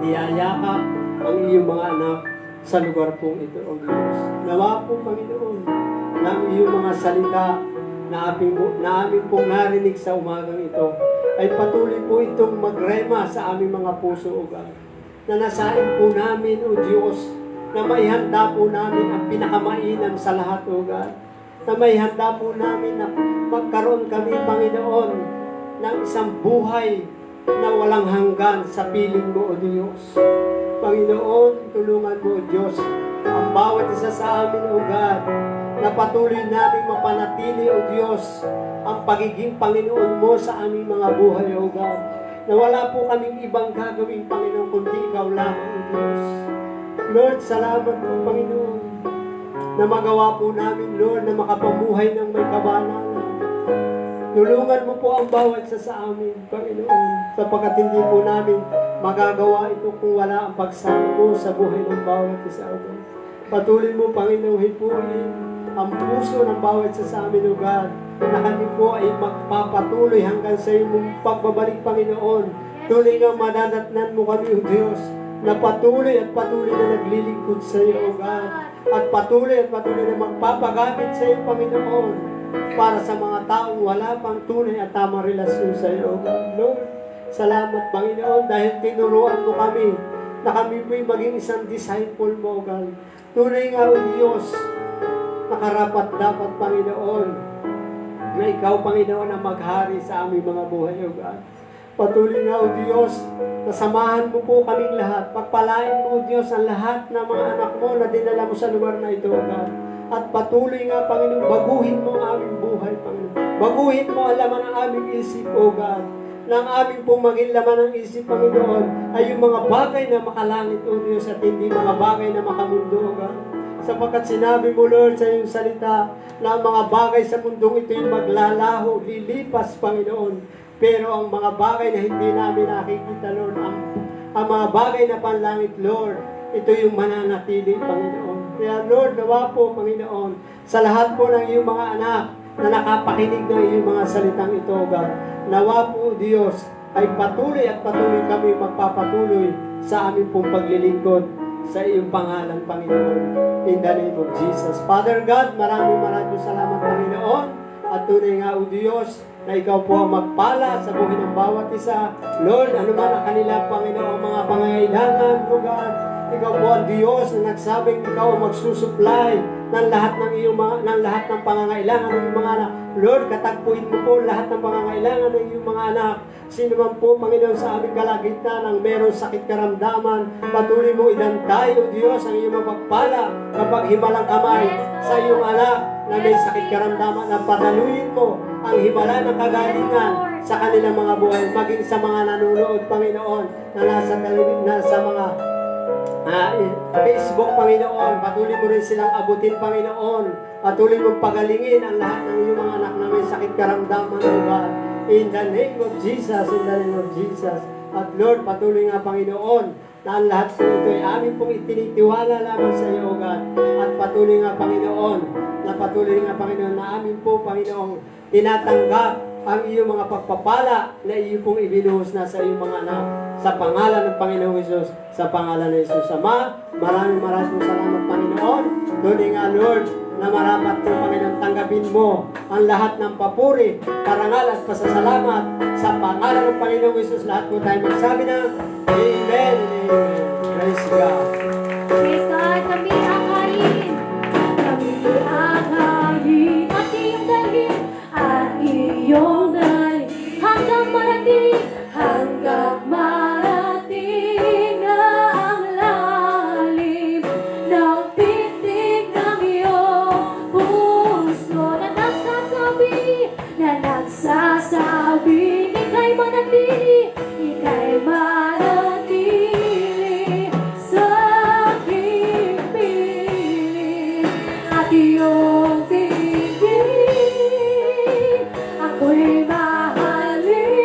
Niyayakap ang iyong mga anak sa lugar pong ito, O Diyos. Nawa po, Panginoon, na ang iyong mga salita na aming pong narinig sa umagang ito ay patuloy po itong magrema sa aming mga puso, O God. Na nasain po namin, O Diyos, na maihanda po namin ang pinakamainam sa lahat, O God. Na maihanda po namin na magkaroon kami, Panginoon, ng isang buhay na walang hanggan sa piling mo, O Diyos. Panginoon, tulungan mo, O Diyos, ang bawat isa sa amin, O God, na patuloy namin mapanatili, O Diyos, ang pagiging Panginoon mo sa aming mga buhay, O God. Na wala po kaming ibang gagawing Panginoon kundi ikaw lamang, O Diyos. Lord, salamat po, Panginoon, na magawa po namin, Lord, na makapamuhay ng may kabanalan. Tulungan mo po ang bawat isa sa amin, Panginoon, sapagkat hindi po namin magagawa ito kung wala ang pagsama mo sa buhay ng bawat isa, O God. Patuloy mo, Panginoon, hipuin ang puso ng bawat isa sa amin, O God, na kami po ay magpapatuloy hanggang sa iyong pagbabalik, Panginoon. Tuloy nga madadatnan mo kami, O Diyos, na patuloy at patuloy na naglilingkod sa iyo, O God. At patuloy na magpapagamit sa iyo, Panginoon, para sa mga taong wala pang tunay at tamang relasyon sa iyo, O God. Lord, salamat, Panginoon, dahil tinuruan mo kami na kami po'y maging isang disciple mo, O God. Tunay nga, O Diyos, nakarapat dapat, Panginoon, na ikaw, Panginoon, ang maghari sa aming mga buhay, O God. Patuloy nga, O Diyos, nasamahan mo po kaming lahat. Pagpalain mo, O Diyos, ang lahat ng mga anak mo na dinala mo sa lugar na ito, O God. At patuloy nga, Panginoon, baguhin mo ang aming buhay, Panginoon. Baguhin mo ang laman ng aming isip, O God. Nang aming pong maging laman ng isip, Panginoon, ay yung mga bagay na makalangit, O Diyos, at hindi mga bagay na makamundo, O God. Sapagkat sinabi mo, Lord, sa iyong salita, na ang mga bagay sa mundong ito yung maglalaho, lilipas, Panginoon. Pero ang mga bagay na hindi namin nakikita, Lord, ang mga bagay na panlangit, Lord, ito yung mananatili, Panginoon. Kaya, Lord, nawa po, Panginoon, sa lahat po ng iyong mga anak na nakapakinig ng iyong mga salitang ito, God, nawa po, Diyos, ay patuloy at patuloy kami magpapatuloy sa aming pong paglilingkod sa iyong pangalan, Panginoon. In the name of Jesus. Father God, maraming salamat, Panginoon. At tunay nga, O Diyos, na ikaw po ang magpala sa buhay ng bawat isa. Lord, ano man ang kanila, Panginoon, mga pangangailangan, O God, ikaw po ang Diyos na nagsabing ikaw ang magsusupply ng lahat ng pangangailangan ng iyong mga anak. Lord, katagpuin mo po lahat ng pangangailangan ng iyong mga anak. Sino man po, Panginoon, sa aming kalagitnaan ang meron sakit karamdaman, patuloy mo idantay, O Diyos, ang iyong mapagpala kapag himalang kamay sa iyong anak na may sakit karamdaman, na pataluyin mo ang himala ng kagalingan sa kanilang mga buhay, maging sa mga nanonood, Panginoon, na nasa mga Facebook, Panginoon. Patuloy mo rin silang abutin, Panginoon. Patuloy mong pagalingin ang lahat ng iyong mga anak na may sakit karamdaman, O God. In the name of Jesus, in the name of Jesus. At Lord, patuloy nga, Panginoon, na ang lahat po ito ay amin pong itinitiwala lamang sa iyo, O God. At patuloy nga, Panginoon, na amin po, Panginoon, tinatanggap ang iyong mga pagpapala na iyo pong ibinuhos na sa iyong mga anak. Sa pangalan ng Panginoong Hesus, sa pangalan ng Hesus Ama, maraming salamat, Panginoon. Doon nga, Lord, na marapat po, Panginoon, tanggapin mo ang lahat ng papuri, parangal at pasasalamat sa pangalan ng Panginoong Hesus. Lahat po tayo magsabi na, Amen and Amen. Praise God. Praise God, kami akayin at iyong dalhin, hanggang marating at sasabing ika'y manatili, ika'y manatili sa aking piling at iyong tingin. Ako'y mahalin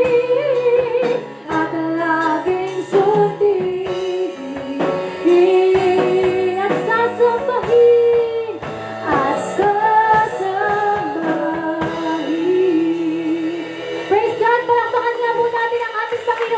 at laging sundin at sasambahin at sasambahin. Praise God! Palakpakan nga po natin ang ating Panginoon.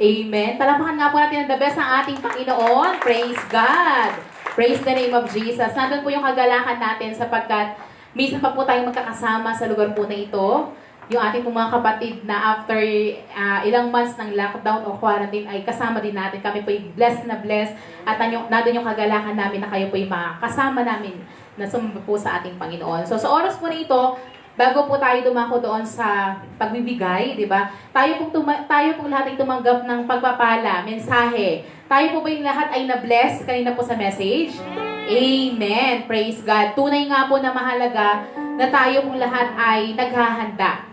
Amen. Palapakan nga po natin ang the best ng ating Panginoon. Praise God. Praise the name of Jesus. Nandun po yung kagalakan natin sapagkat minsan pa po tayong magkakasama sa lugar po na ito. Yung ating po mga kapatid na after ilang months ng lockdown o quarantine ay kasama din natin. Kami po yung blessed na blessed at nandun yung kagalakan namin na kayo po yung makasama namin na sumamba po sa ating Panginoon. So sa oras po na ito, bago po tayo dumako doon sa pagbibigay, di ba? Tayo pong lahat ay tumanggap ng pagpapala, mensahe. Tayo po ba yung lahat ay na-bless kanina po sa message? Amen. Praise God. Tunay nga po na mahalaga na tayo pong lahat ay naghahanda.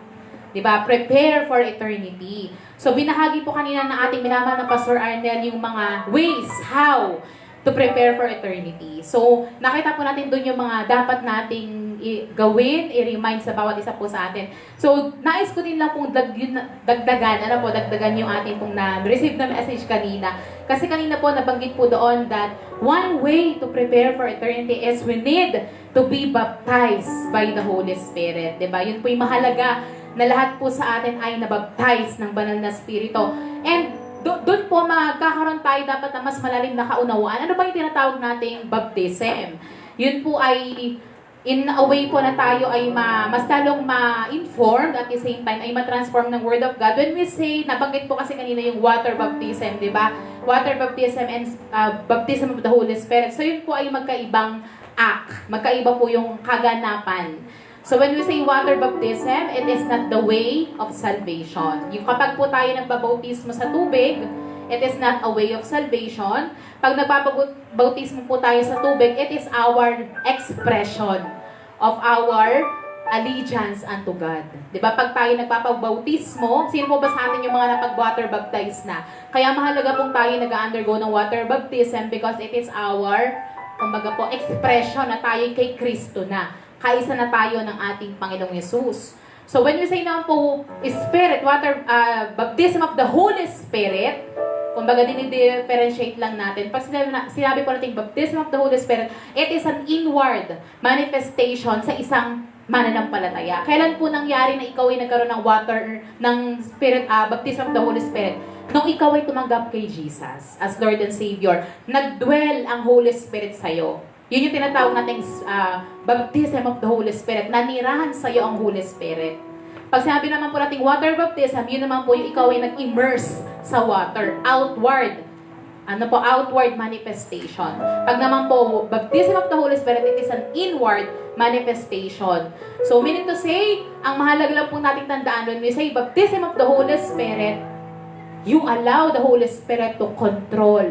Di ba? Prepare for eternity. So binahagi po kanina ng ating minamahal na Pastor Arnel yung mga ways how to prepare for eternity. So, nakita po natin doon yung mga dapat nating gawin, i-remind sa bawat isa po sa atin. So, nais ko din lang pong dagdagan yung ating pong na-receive na message kanina. Kasi kanina po, nabanggit po doon that one way to prepare for eternity is we need to be baptized by the Holy Spirit. Diba? Yun po yung mahalaga na lahat po sa atin ay nabaptize ng banal na Spirito. And doon po magkakaroon tayo dapat na mas malalim na kaunawaan. Ano ba yung tinatawag nating baptism? Yun po ay in a way po na tayo ay mas talong ma-informed at the same time ay ma-transform ng Word of God. When we say, nabanggit po kasi kanina yung water baptism, di ba? Water baptism and baptism of the Holy Spirit. So yun po ay magkaibang act. Magkaiba po yung kaganapan. So when we say water baptism, it is not the way of salvation. Yung kapag po tayo nagbabautismo sa tubig, it is not a way of salvation. Pag nagbabautismo po tayo sa tubig, it is our expression of our allegiance unto God. Diba? Pag tayo nagpapabautismo, sino po ba sa atin yung mga napag-water baptized na? Kaya mahalaga pong tayo nag-undergo ng water baptism because it is our, kumbaga po, expression na tayo kay Kristo na. Kaisa na tayo ng ating Panginoong Yesus. So when we say naman po, Spirit, water, baptism of the Holy Spirit, kumbaga dinidifferentiate lang natin. Pag sinabi po natin baptism of the Holy Spirit, it is an inward manifestation sa isang mananampalataya. Kailan po nangyari na ikaw ay nagkaroon ng water, ng Spirit, baptism of the Holy Spirit? Nung ikaw ay tumanggap kay Jesus as Lord and Savior, nagdwell ang Holy Spirit sa'yo. Yun yung tinatawag nating baptism of the Holy Spirit. Nanirahan sa iyo ang Holy Spirit. Pag sinabi naman po nating water baptism, yun naman po yung ikaw ay nag-immerse sa water. Outward. Ano po? Outward manifestation. Pag naman po, baptism of the Holy Spirit, it is an inward manifestation. So, meaning to say, ang mahalaga lang po nating tandaan when we say baptism of the Holy Spirit, you allow the Holy Spirit to control,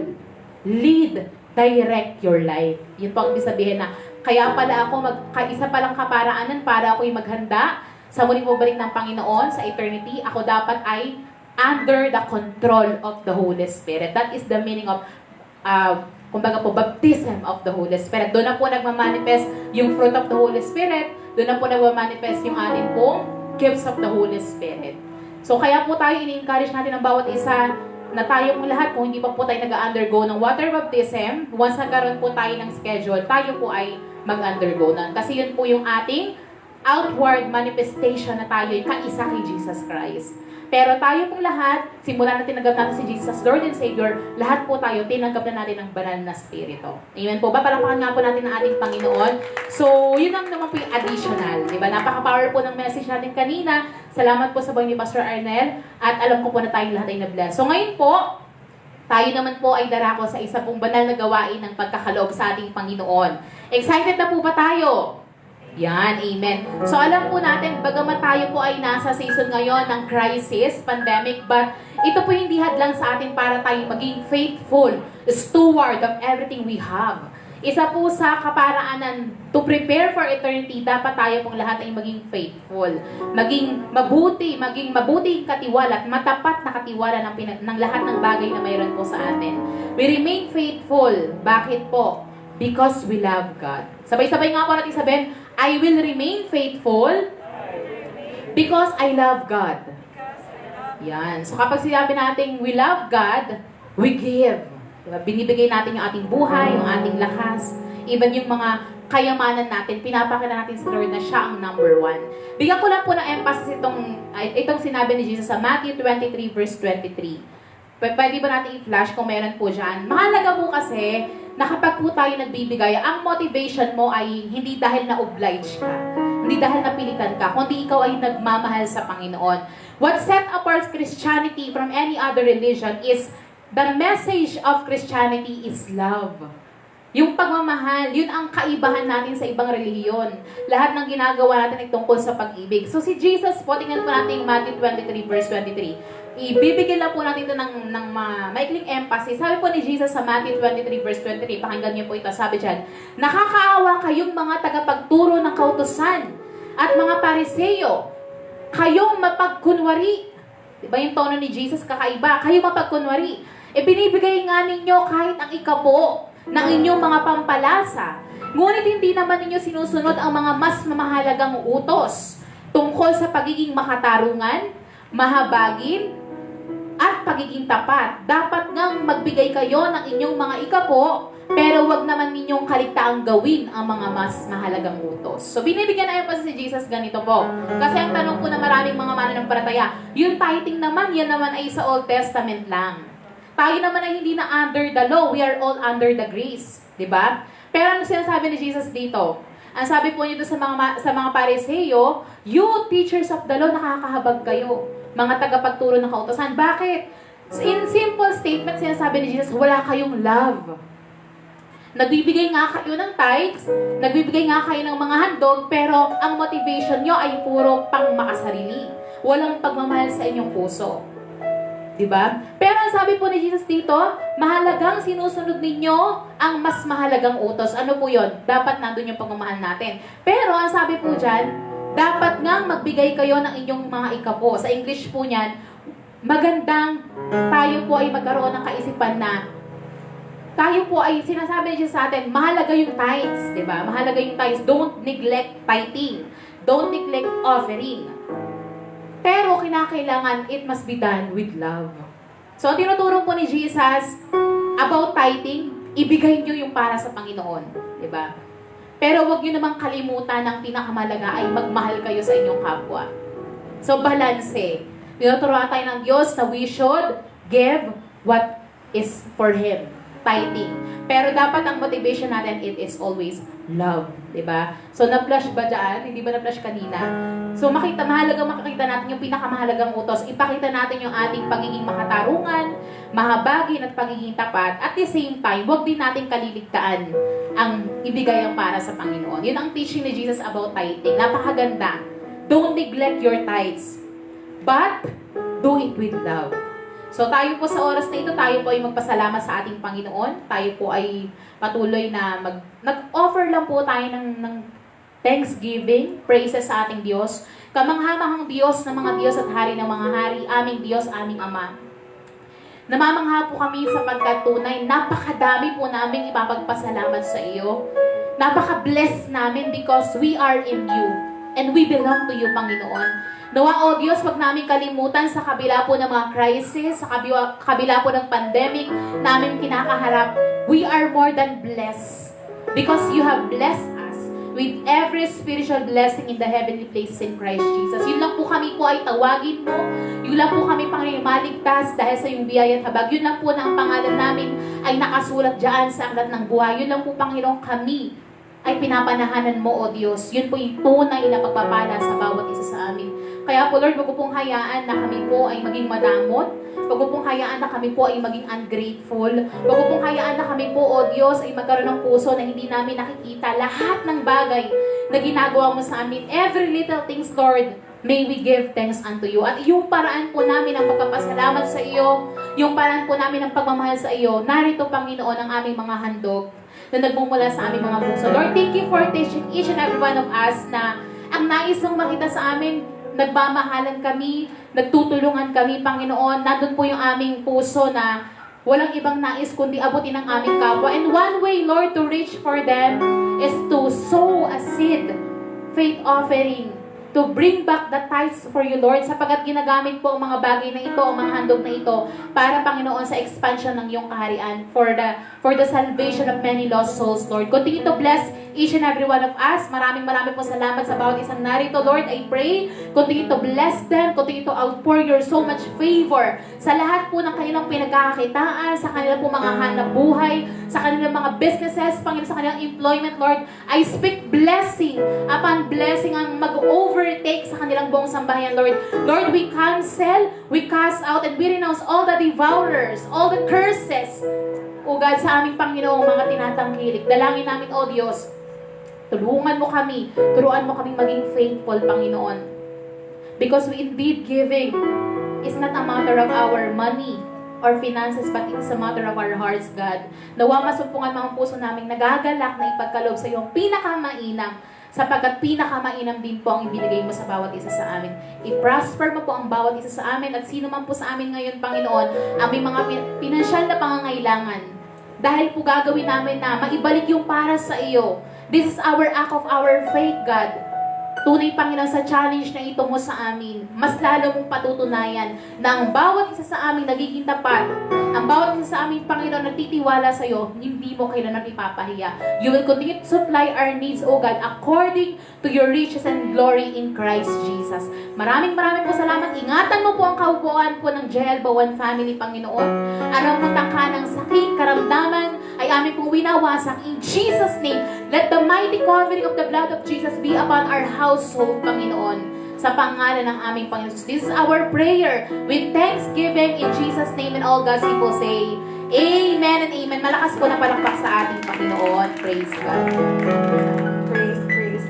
lead, direct your life. Yun po ang ibig sabihin na, kaya pala ako, isa palang kaparaanan para ako'y maghanda sa muling pabalik ng Panginoon sa eternity, ako dapat ay under the control of the Holy Spirit. That is the meaning of, kumbaga po, baptism of the Holy Spirit. Doon na po nagmamanifest yung fruit of the Holy Spirit. Doon na po nagmamanifest yung atin pong gifts of the Holy Spirit. So, kaya po tayo ini-encourage natin ang bawat isa na tayong lahat, kung hindi pa po tayo nag-undergo ng water baptism, once nagkaroon po tayo ng schedule, tayo po ay mag-undergo na. Kasi yun po yung ating outward manifestation na tayo ay kaisa kay Jesus Christ. Pero tayo pong lahat, simula na tinanggap natin si Jesus, Lord and Savior, lahat po tayo, tinanggap na natin ang banal na Spirito. Amen po ba? Palakpakan nga po natin ang ating Panginoon. So, yun ang naman po yung additional. Diba? Napaka-power po ng message natin kanina. Salamat po sa bang ni Pastor Arnel. At alam ko po na tayong lahat ay na-bless. So, ngayon po, tayo naman po ay darako sa isa pong banal na gawain ng pagkakaloob sa ating Panginoon. Excited na po ba tayo? Yan, amen. So alam po natin, bagamat tayo po ay nasa season ngayon ng crisis, pandemic, but ito po hindi hadlang sa atin para tayo maging faithful steward of everything we have. Isa po sa kaparaanan to prepare for eternity, dapat tayo pong lahat ay maging faithful. Maging mabuting katiwala at matapat na katiwala ng lahat ng bagay na mayroon po sa atin. We remain faithful. Bakit po? Because we love God. Sabay-sabay nga po natin sabihin, I will remain faithful because I love God. Yan. So kapag sinabi natin we love God, we give. Diba? Binibigay natin yung ating buhay, yung ating lakas, even yung mga kayamanan natin, pinapakita natin sa Lord na siya ang number one. Bigyan ko lang po ng emphasis itong sinabi ni Jesus sa Matthew 23 verse 23. Pwede ba natin i-flash kung meron po dyan? Mahalaga po kasi na kapag po tayo nagbibigay, ang motivation mo ay hindi dahil na-oblige ka, hindi dahil napilitan ka, kundi ikaw ay nagmamahal sa Panginoon. What set apart Christianity from any other religion is the message of Christianity is love. Yung pagmamahal, yun ang kaibahan natin sa ibang relihiyon. Lahat ng ginagawa natin ay tungkol sa pag-ibig. So si Jesus po, tingnan po natin yung Matthew 23 verse 23. Ibibigyan lang po natin ito ng maikling emphasis. Sabi po ni Jesus sa Matthew 23 verse 23, pakinggan niyo po ito, sabi dyan, nakakaawa kayong mga tagapagturo ng kautusan at mga pariseyo, kayong mapagkunwari. Diba yung tono ni Jesus kakaiba? Kayong mapagkunwari. E binibigay nga ninyo kahit ang ikapo ng inyong mga pampalasa. Ngunit hindi naman ninyo sinusunod ang mga mas mamahalagang utos tungkol sa pagiging makatarungan, mahabagin, at pagiging tapat. Dapat ngang magbigay kayo ng inyong mga ikapo, pero wag naman ninyong kaligtaang gawin ang mga mas mahalagang utos. So binibigyan na pa si Jesus ganito po. Kasi ang tanong po na maraming mga mananampalataya, yung tithing naman, yan naman ay sa Old Testament lang. Tayo naman ay hindi na under the law, we are all under the grace. Diba? Pero ano sinasabi ni Jesus dito? Ang sabi po niyo sa mga pariseyo, you teachers of the law, nakakahabag kayo. Mga tagapagturo ng kautosan. Bakit? In simple statement, sinasabi ni Jesus, wala kayong love. Nagbibigay nga kayo ng tithes, nagbibigay nga kayo ng mga handog, pero ang motivation nyo ay puro pang makasarili. Walang pagmamahal sa inyong puso. Diba? Pero ang sabi po ni Jesus dito, mahalagang sinusunod ninyo ang mas mahalagang utos. Ano po yun? Dapat nandun yung pagmamahal natin. Pero ang sabi po dyan, dapat nga magbigay kayo ng inyong mga ikapo. Sa English po niyan, magandang tayo po ay magkaroon ng kaisipan na tayo po ay sinasabi niya sa atin, mahalaga yung tithes, di ba? Mahalaga yung tithes. Don't neglect tithing. Don't neglect offering. Pero kinakailangan, it must be done with love. So, tinuturo po ni Jesus about tithing, ibigay nyo yung para sa Panginoon. Di ba? Pero wag nyo namang kalimutan ng pinakamalaga ay magmahal kayo sa inyong kapwa. So, balanse. Tinuturuan tayo ng Diyos na we should give what is for Him. Tithing. Pero dapat ang motivation natin, it is always love. Diba? So, na-flash ba dyan? Hindi ba na-flash kanina? So, mahalagang makikita natin yung pinakamahalagang utos. Ipakita natin yung ating pagiging makatarungan, mahabagin at pagiging tapat. At the same time, huwag din natin kaliligtaan ang ibigay ang para sa Panginoon. Yun ang teaching ni Jesus about tithing. Napakaganda. Don't neglect your tithes. But, do it with love. So tayo po sa oras na ito, tayo po ay magpasalamat sa ating Panginoon. Tayo po ay patuloy na nag-offer lang po tayo ng thanksgiving, praises sa ating Diyos. Kamangha-manghang Diyos ng mga Diyos at Hari ng mga Hari, aming Diyos, aming Ama. Namamangha po kami sapagkat tunay, napakadami po namin ipapagpasalamat sa iyo. Napaka-blessed namin because we are in you and we belong to you, Panginoon. Nawa, O Diyos, wag namin kalimutan sa kabila po ng mga crisis, sa kabila po ng pandemic namin kinakaharap, we are more than blessed because you have blessed us with every spiritual blessing in the heavenly places in Christ Jesus. Yun lang po kami po ay tawagin mo, yun lang po kami Panginoon maligtas dahil sa iyong biyaya at habag. Yun lang po na ang pangalan namin ay nakasulat dyan sa aklat ng buhay. Yun lang po Panginoon kami ay pinapanahanan mo, O Diyos. Yun po yung tunay na pagpapala sa bawat isa sa amin. Kaya po, Lord, wag po pong hayaan na kami po ay maging madamot. Wag po pong hayaan na kami po ay maging ungrateful. Wag po pong hayaan na kami po, O Diyos, ay magkaroon ng puso na hindi namin nakikita lahat ng bagay na ginagawa mo sa amin. Every little things, Lord, may we give thanks unto you. At yung paraan po namin ng pagpapasalamat sa iyo, yung paraan po namin ng pagmamahal sa iyo, narito, Panginoon, ang aming mga handog na nagmumula sa aming mga puso. Lord, thank you for teaching each and every one of us na ang nais mong makita sa amin, nagmamahalan kami, nagtutulungan kami, Panginoon. Nandun po yung aming puso na walang ibang nais kundi abutin ang aming kapwa. And one way, Lord, to reach for them is to sow a seed, faith offering, to bring back the tithes for you, Lord, sapagkat ginagamit po ang mga bagay na ito, ang mga handog na ito, para, Panginoon, sa expansion ng iyong kaharian, for the salvation of many lost souls, Lord. Continue to bless each and every one of us. Maraming po salamat sa bawat isang narito. Lord, I pray, continue to bless them, continue to outpour your so much favor sa lahat po ng kanilang pinagkakakitaan, sa kanilang po mga hanap buhay, sa kanilang mga businesses, Panginoon, sa kanilang employment, Lord. I speak blessing upon blessing ang mag-overtake sa kanilang buong sambahayan, Lord. Lord, we cancel, we cast out, and we renounce all the devourers, all the curses, O God, sa aming Panginoong mga tinatangkilik. Dalangin namin, O Diyos, tulungan mo kami, turuan mo kaming maging faithful, Panginoon. Because we indeed giving is not a matter of our money or finances, but it's a matter of our hearts, God. Nawa masumpungan mga puso namin nagagalak na ipagkaloob sa iyong pinakamainam, sapagkat pinakamainam din po ang ibinigay mo sa bawat isa sa amin. I-prosper mo po ang bawat isa sa amin at sino man po sa amin ngayon, Panginoon, ang may mga pinansyal na pangangailangan. Dahil po gagawin namin na maibalik yung para sa iyo. This is our act of our faith, God. Tunay, Panginoon, sa challenge na ito mo sa amin, mas lalo mong patutunayan na ang bawat isa sa amin nagiging tapat. Ang bawat isa sa amin, Panginoon, nagtitiwala sa iyo, hindi mo kailanman ipapahiya. You will continue to supply our needs, O God, according to your riches and glory in Christ Jesus. Maraming po salamat. Ingatan mo po ang kaupuan po ng Jehelba One Family, Panginoon. Anong matangka ng sakit, karamdaman, ay aming pong winawasak. In Jesus' name, let the mighty covering of the blood of Jesus be upon our household, Panginoon. Sa pangalan ng aming Panginoon. This is our prayer with thanksgiving in Jesus' name, and all God's people say, Amen and Amen. Malakas po na palakpak sa ating Panginoon. Praise God. Praise, praise.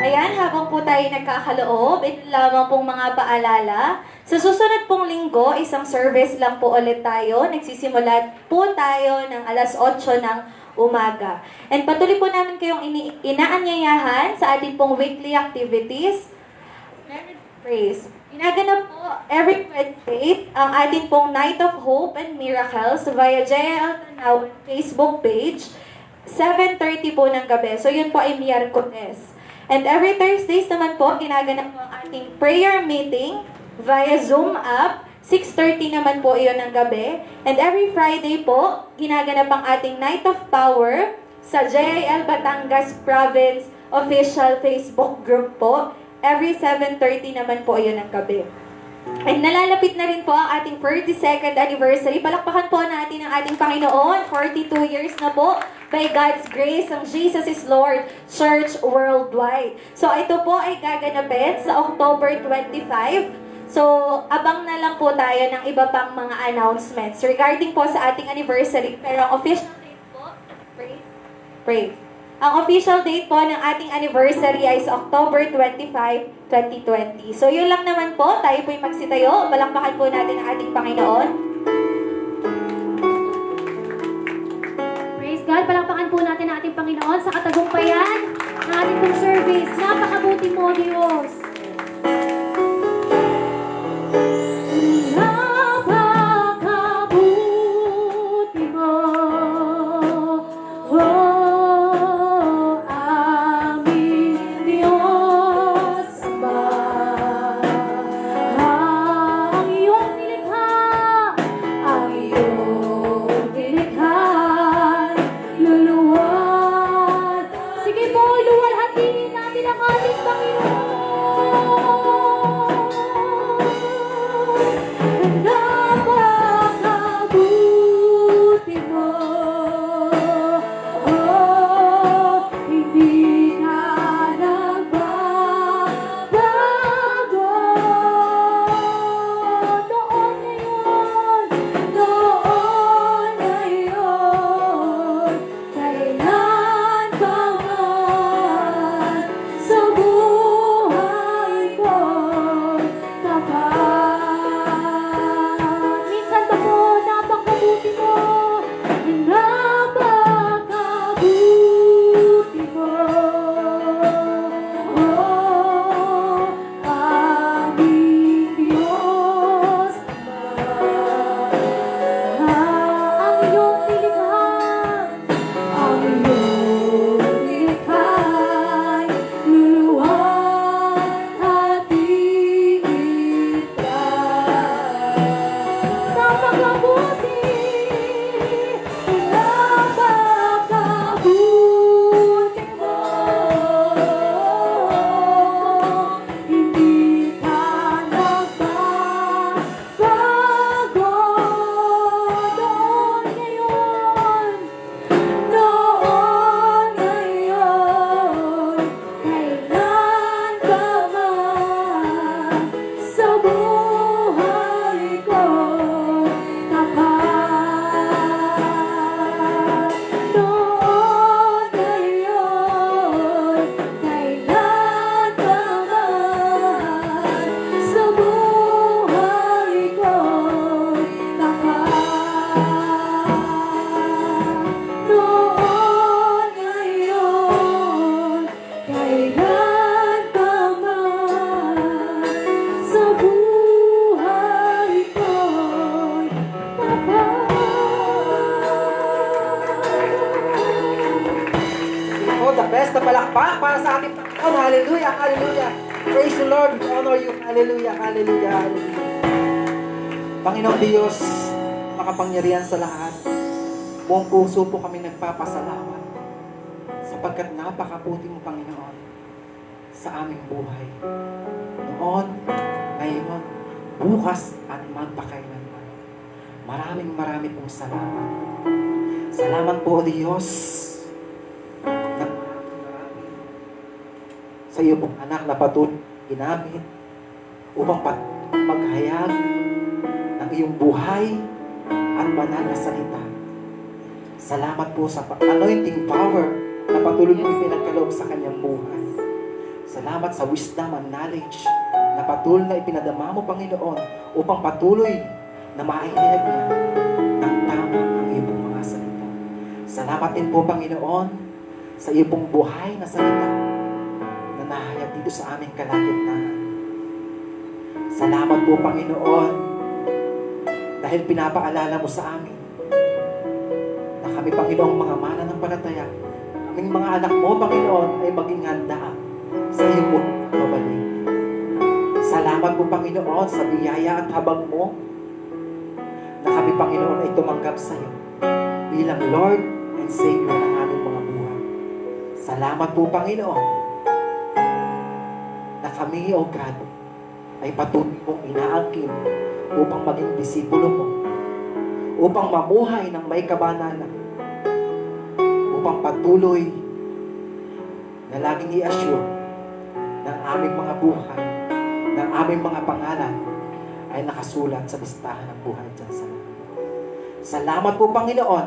Ayan, habang po tayo nagkakaloob, ito lamang pong mga paalala. Sa susunod pong linggo, isang service lang po ulit tayo. Nagsisimula po tayo ng alas 8 ng umaga. And patuloy po namin kayong inaanyayahan sa ating pong weekly activities. Praise. Inaganap po every Wednesday ang ating pong Night of Hope and Miracles via JL Tanaw Facebook page. 7:30 po ng gabi. So yun po ay Miyerkules. And every Thursdays naman po, ginaganap po ang ating prayer meeting via Zoom app. 6:30 naman po iyon ng gabi. And every Friday po, ginaganap ang ating Night of Power sa JIL Batangas Province official Facebook group po. Every 7:30 naman po iyon ng gabi. And nalalapit na rin po ang ating 42nd anniversary. Palakpakan po natin ang ating Panginoon. 42 years na po. By God's grace, ang Jesus is Lord Church Worldwide. So ito po ay gaganapin sa October 25. So, abang na lang po tayo ng iba pang mga announcements regarding po sa ating anniversary. Pero ang official date po, pray. Ang official date po ng ating anniversary ay sa October 25, 2020. So, yun lang naman po. Tayo po'y magsitayo. Balakpakan po natin ang ating Panginoon. Praise God, palakpakan po natin ang ating Panginoon sa katagumpayan ng ating pong service. Napakabuti mo, Diyos. Napakabuti mo, oh, aming Diyos ba? Ang iyong nilikha, luluwad. Sige po, luwalhatiin natin ang ating Panginoon. na palakpak para sa ating Panginoon. Hallelujah, hallelujah. Praise the Lord. We honor you. Hallelujah, hallelujah, hallelujah. Panginoong Diyos, makapangyarihan sa lahat. Buong puso po kami nagpapasalamat sapagkat napakabuti mo, Panginoon, sa aming buhay. Noon, ngayon, bukas at magpakailanman. Maraming pong salamat. Salamat po, Diyos, sa iyo pong anak na patuloy ginamit upang maghayag ng iyong buhay at banal na salita. Salamat po sa anointing power na patuloy mong pinagkaloob sa kanyang buhay. Salamat sa wisdom and knowledge na patuloy na ipinadama mo, Panginoon, upang patuloy na maihayag niya ng tama ang iyong mga salita. Salamat din po, Panginoon, sa iyong pong buhay na salita na nahayag dito sa aming kalagitnaan. Salamat po, Panginoon, dahil pinapaalala mo sa amin na kami, Panginoong mga mananampalataya, kaming mga anak mo, Panginoon, ay maging handa sa iyong mong babalik. Salamat po, Panginoon, sa biyaya at habag mo na kami, Panginoon, ay tumanggap sa iyo bilang Lord and Savior ng aming mga buhay. Salamat po, Panginoon, na kami, O God, ay patuloy mong inaangkin upang maging disipulo mo, upang mamuhay ng may kabanalan, upang patuloy na laging i-assure ng aming mga buhay, ng aming mga pangalan ay nakasulat sa listahan ng buhay dyan sa langit. Salamat po, Panginoon,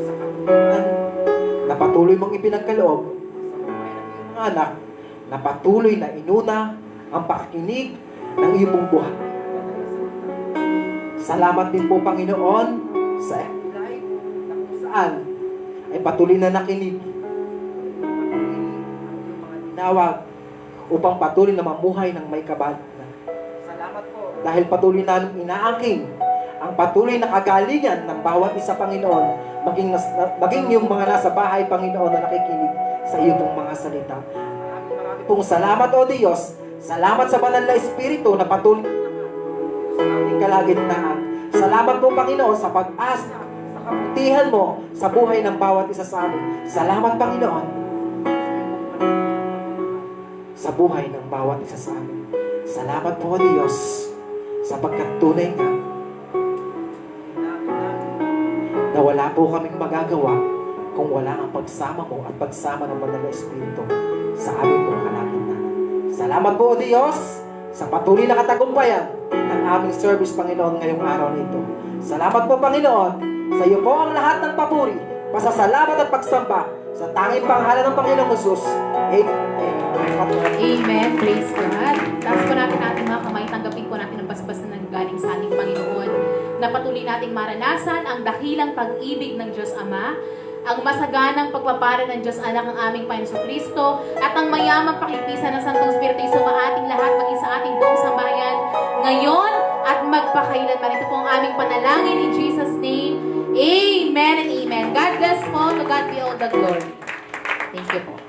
sa kagustuhan na patuloy mong ipinagkaloob sa buhay ng iyong mga anak na patuloy na inuna ang pakikinig ng iyong pong buhay. Salamat din po, Panginoon, sa life na kung saan ay patuloy na nakinig ang iyong mga tinawag upang patuloy na mamuhay ng may kabanalan. Salamat po dahil patuloy na inaangking ang patuloy na kagalingan ng bawat isa, Panginoon, maging yung mga nasa bahay, Panginoon, na nakikinig sa iyong pong mga salita. Maraming pong salamat, O Diyos. Salamat sa banal na Espiritu na patuloy sa aming kalagitnaan. Salamat po, Panginoon, sa pag-asa, sa kabutihan mo sa buhay ng bawat isa sa amin. Salamat, Panginoon, sa buhay ng bawat isa sa amin. Salamat po, Diyos, sapagkat tunay nga na wala po kaming magagawa kung wala ang pagsama mo at pagsama ng banal na Espiritu sa aming pong kalagitnaan. Salamat po, Diyos, sa patuloy na katagumpayan ng aming service, Panginoon, ngayong araw na ito. Salamat po, Panginoon, sa iyo po ang lahat ng papuri, pasasalamat at pagsamba sa tanging pangalan ng Panginoong Jesus. Amen. Amen. Praise God. Taas po natin ating mga kamay. Tanggapin po natin ang basbas na nanggaling sa ating Panginoon na patuloy nating maranasan ang dakilang pag-ibig ng Diyos Ama, ang masaganang pagpapala ng Diyos Anak ng aming Panginoon Kristo, at ang mayamang pakikisan ng Santong Espiritu sa ating lahat, maging sa ating buong sambahayan, ngayon at magpakailanman. Ito po ang aming panalangin in Jesus' name. Amen and amen. God bless po. To God be all the glory. Thank you po.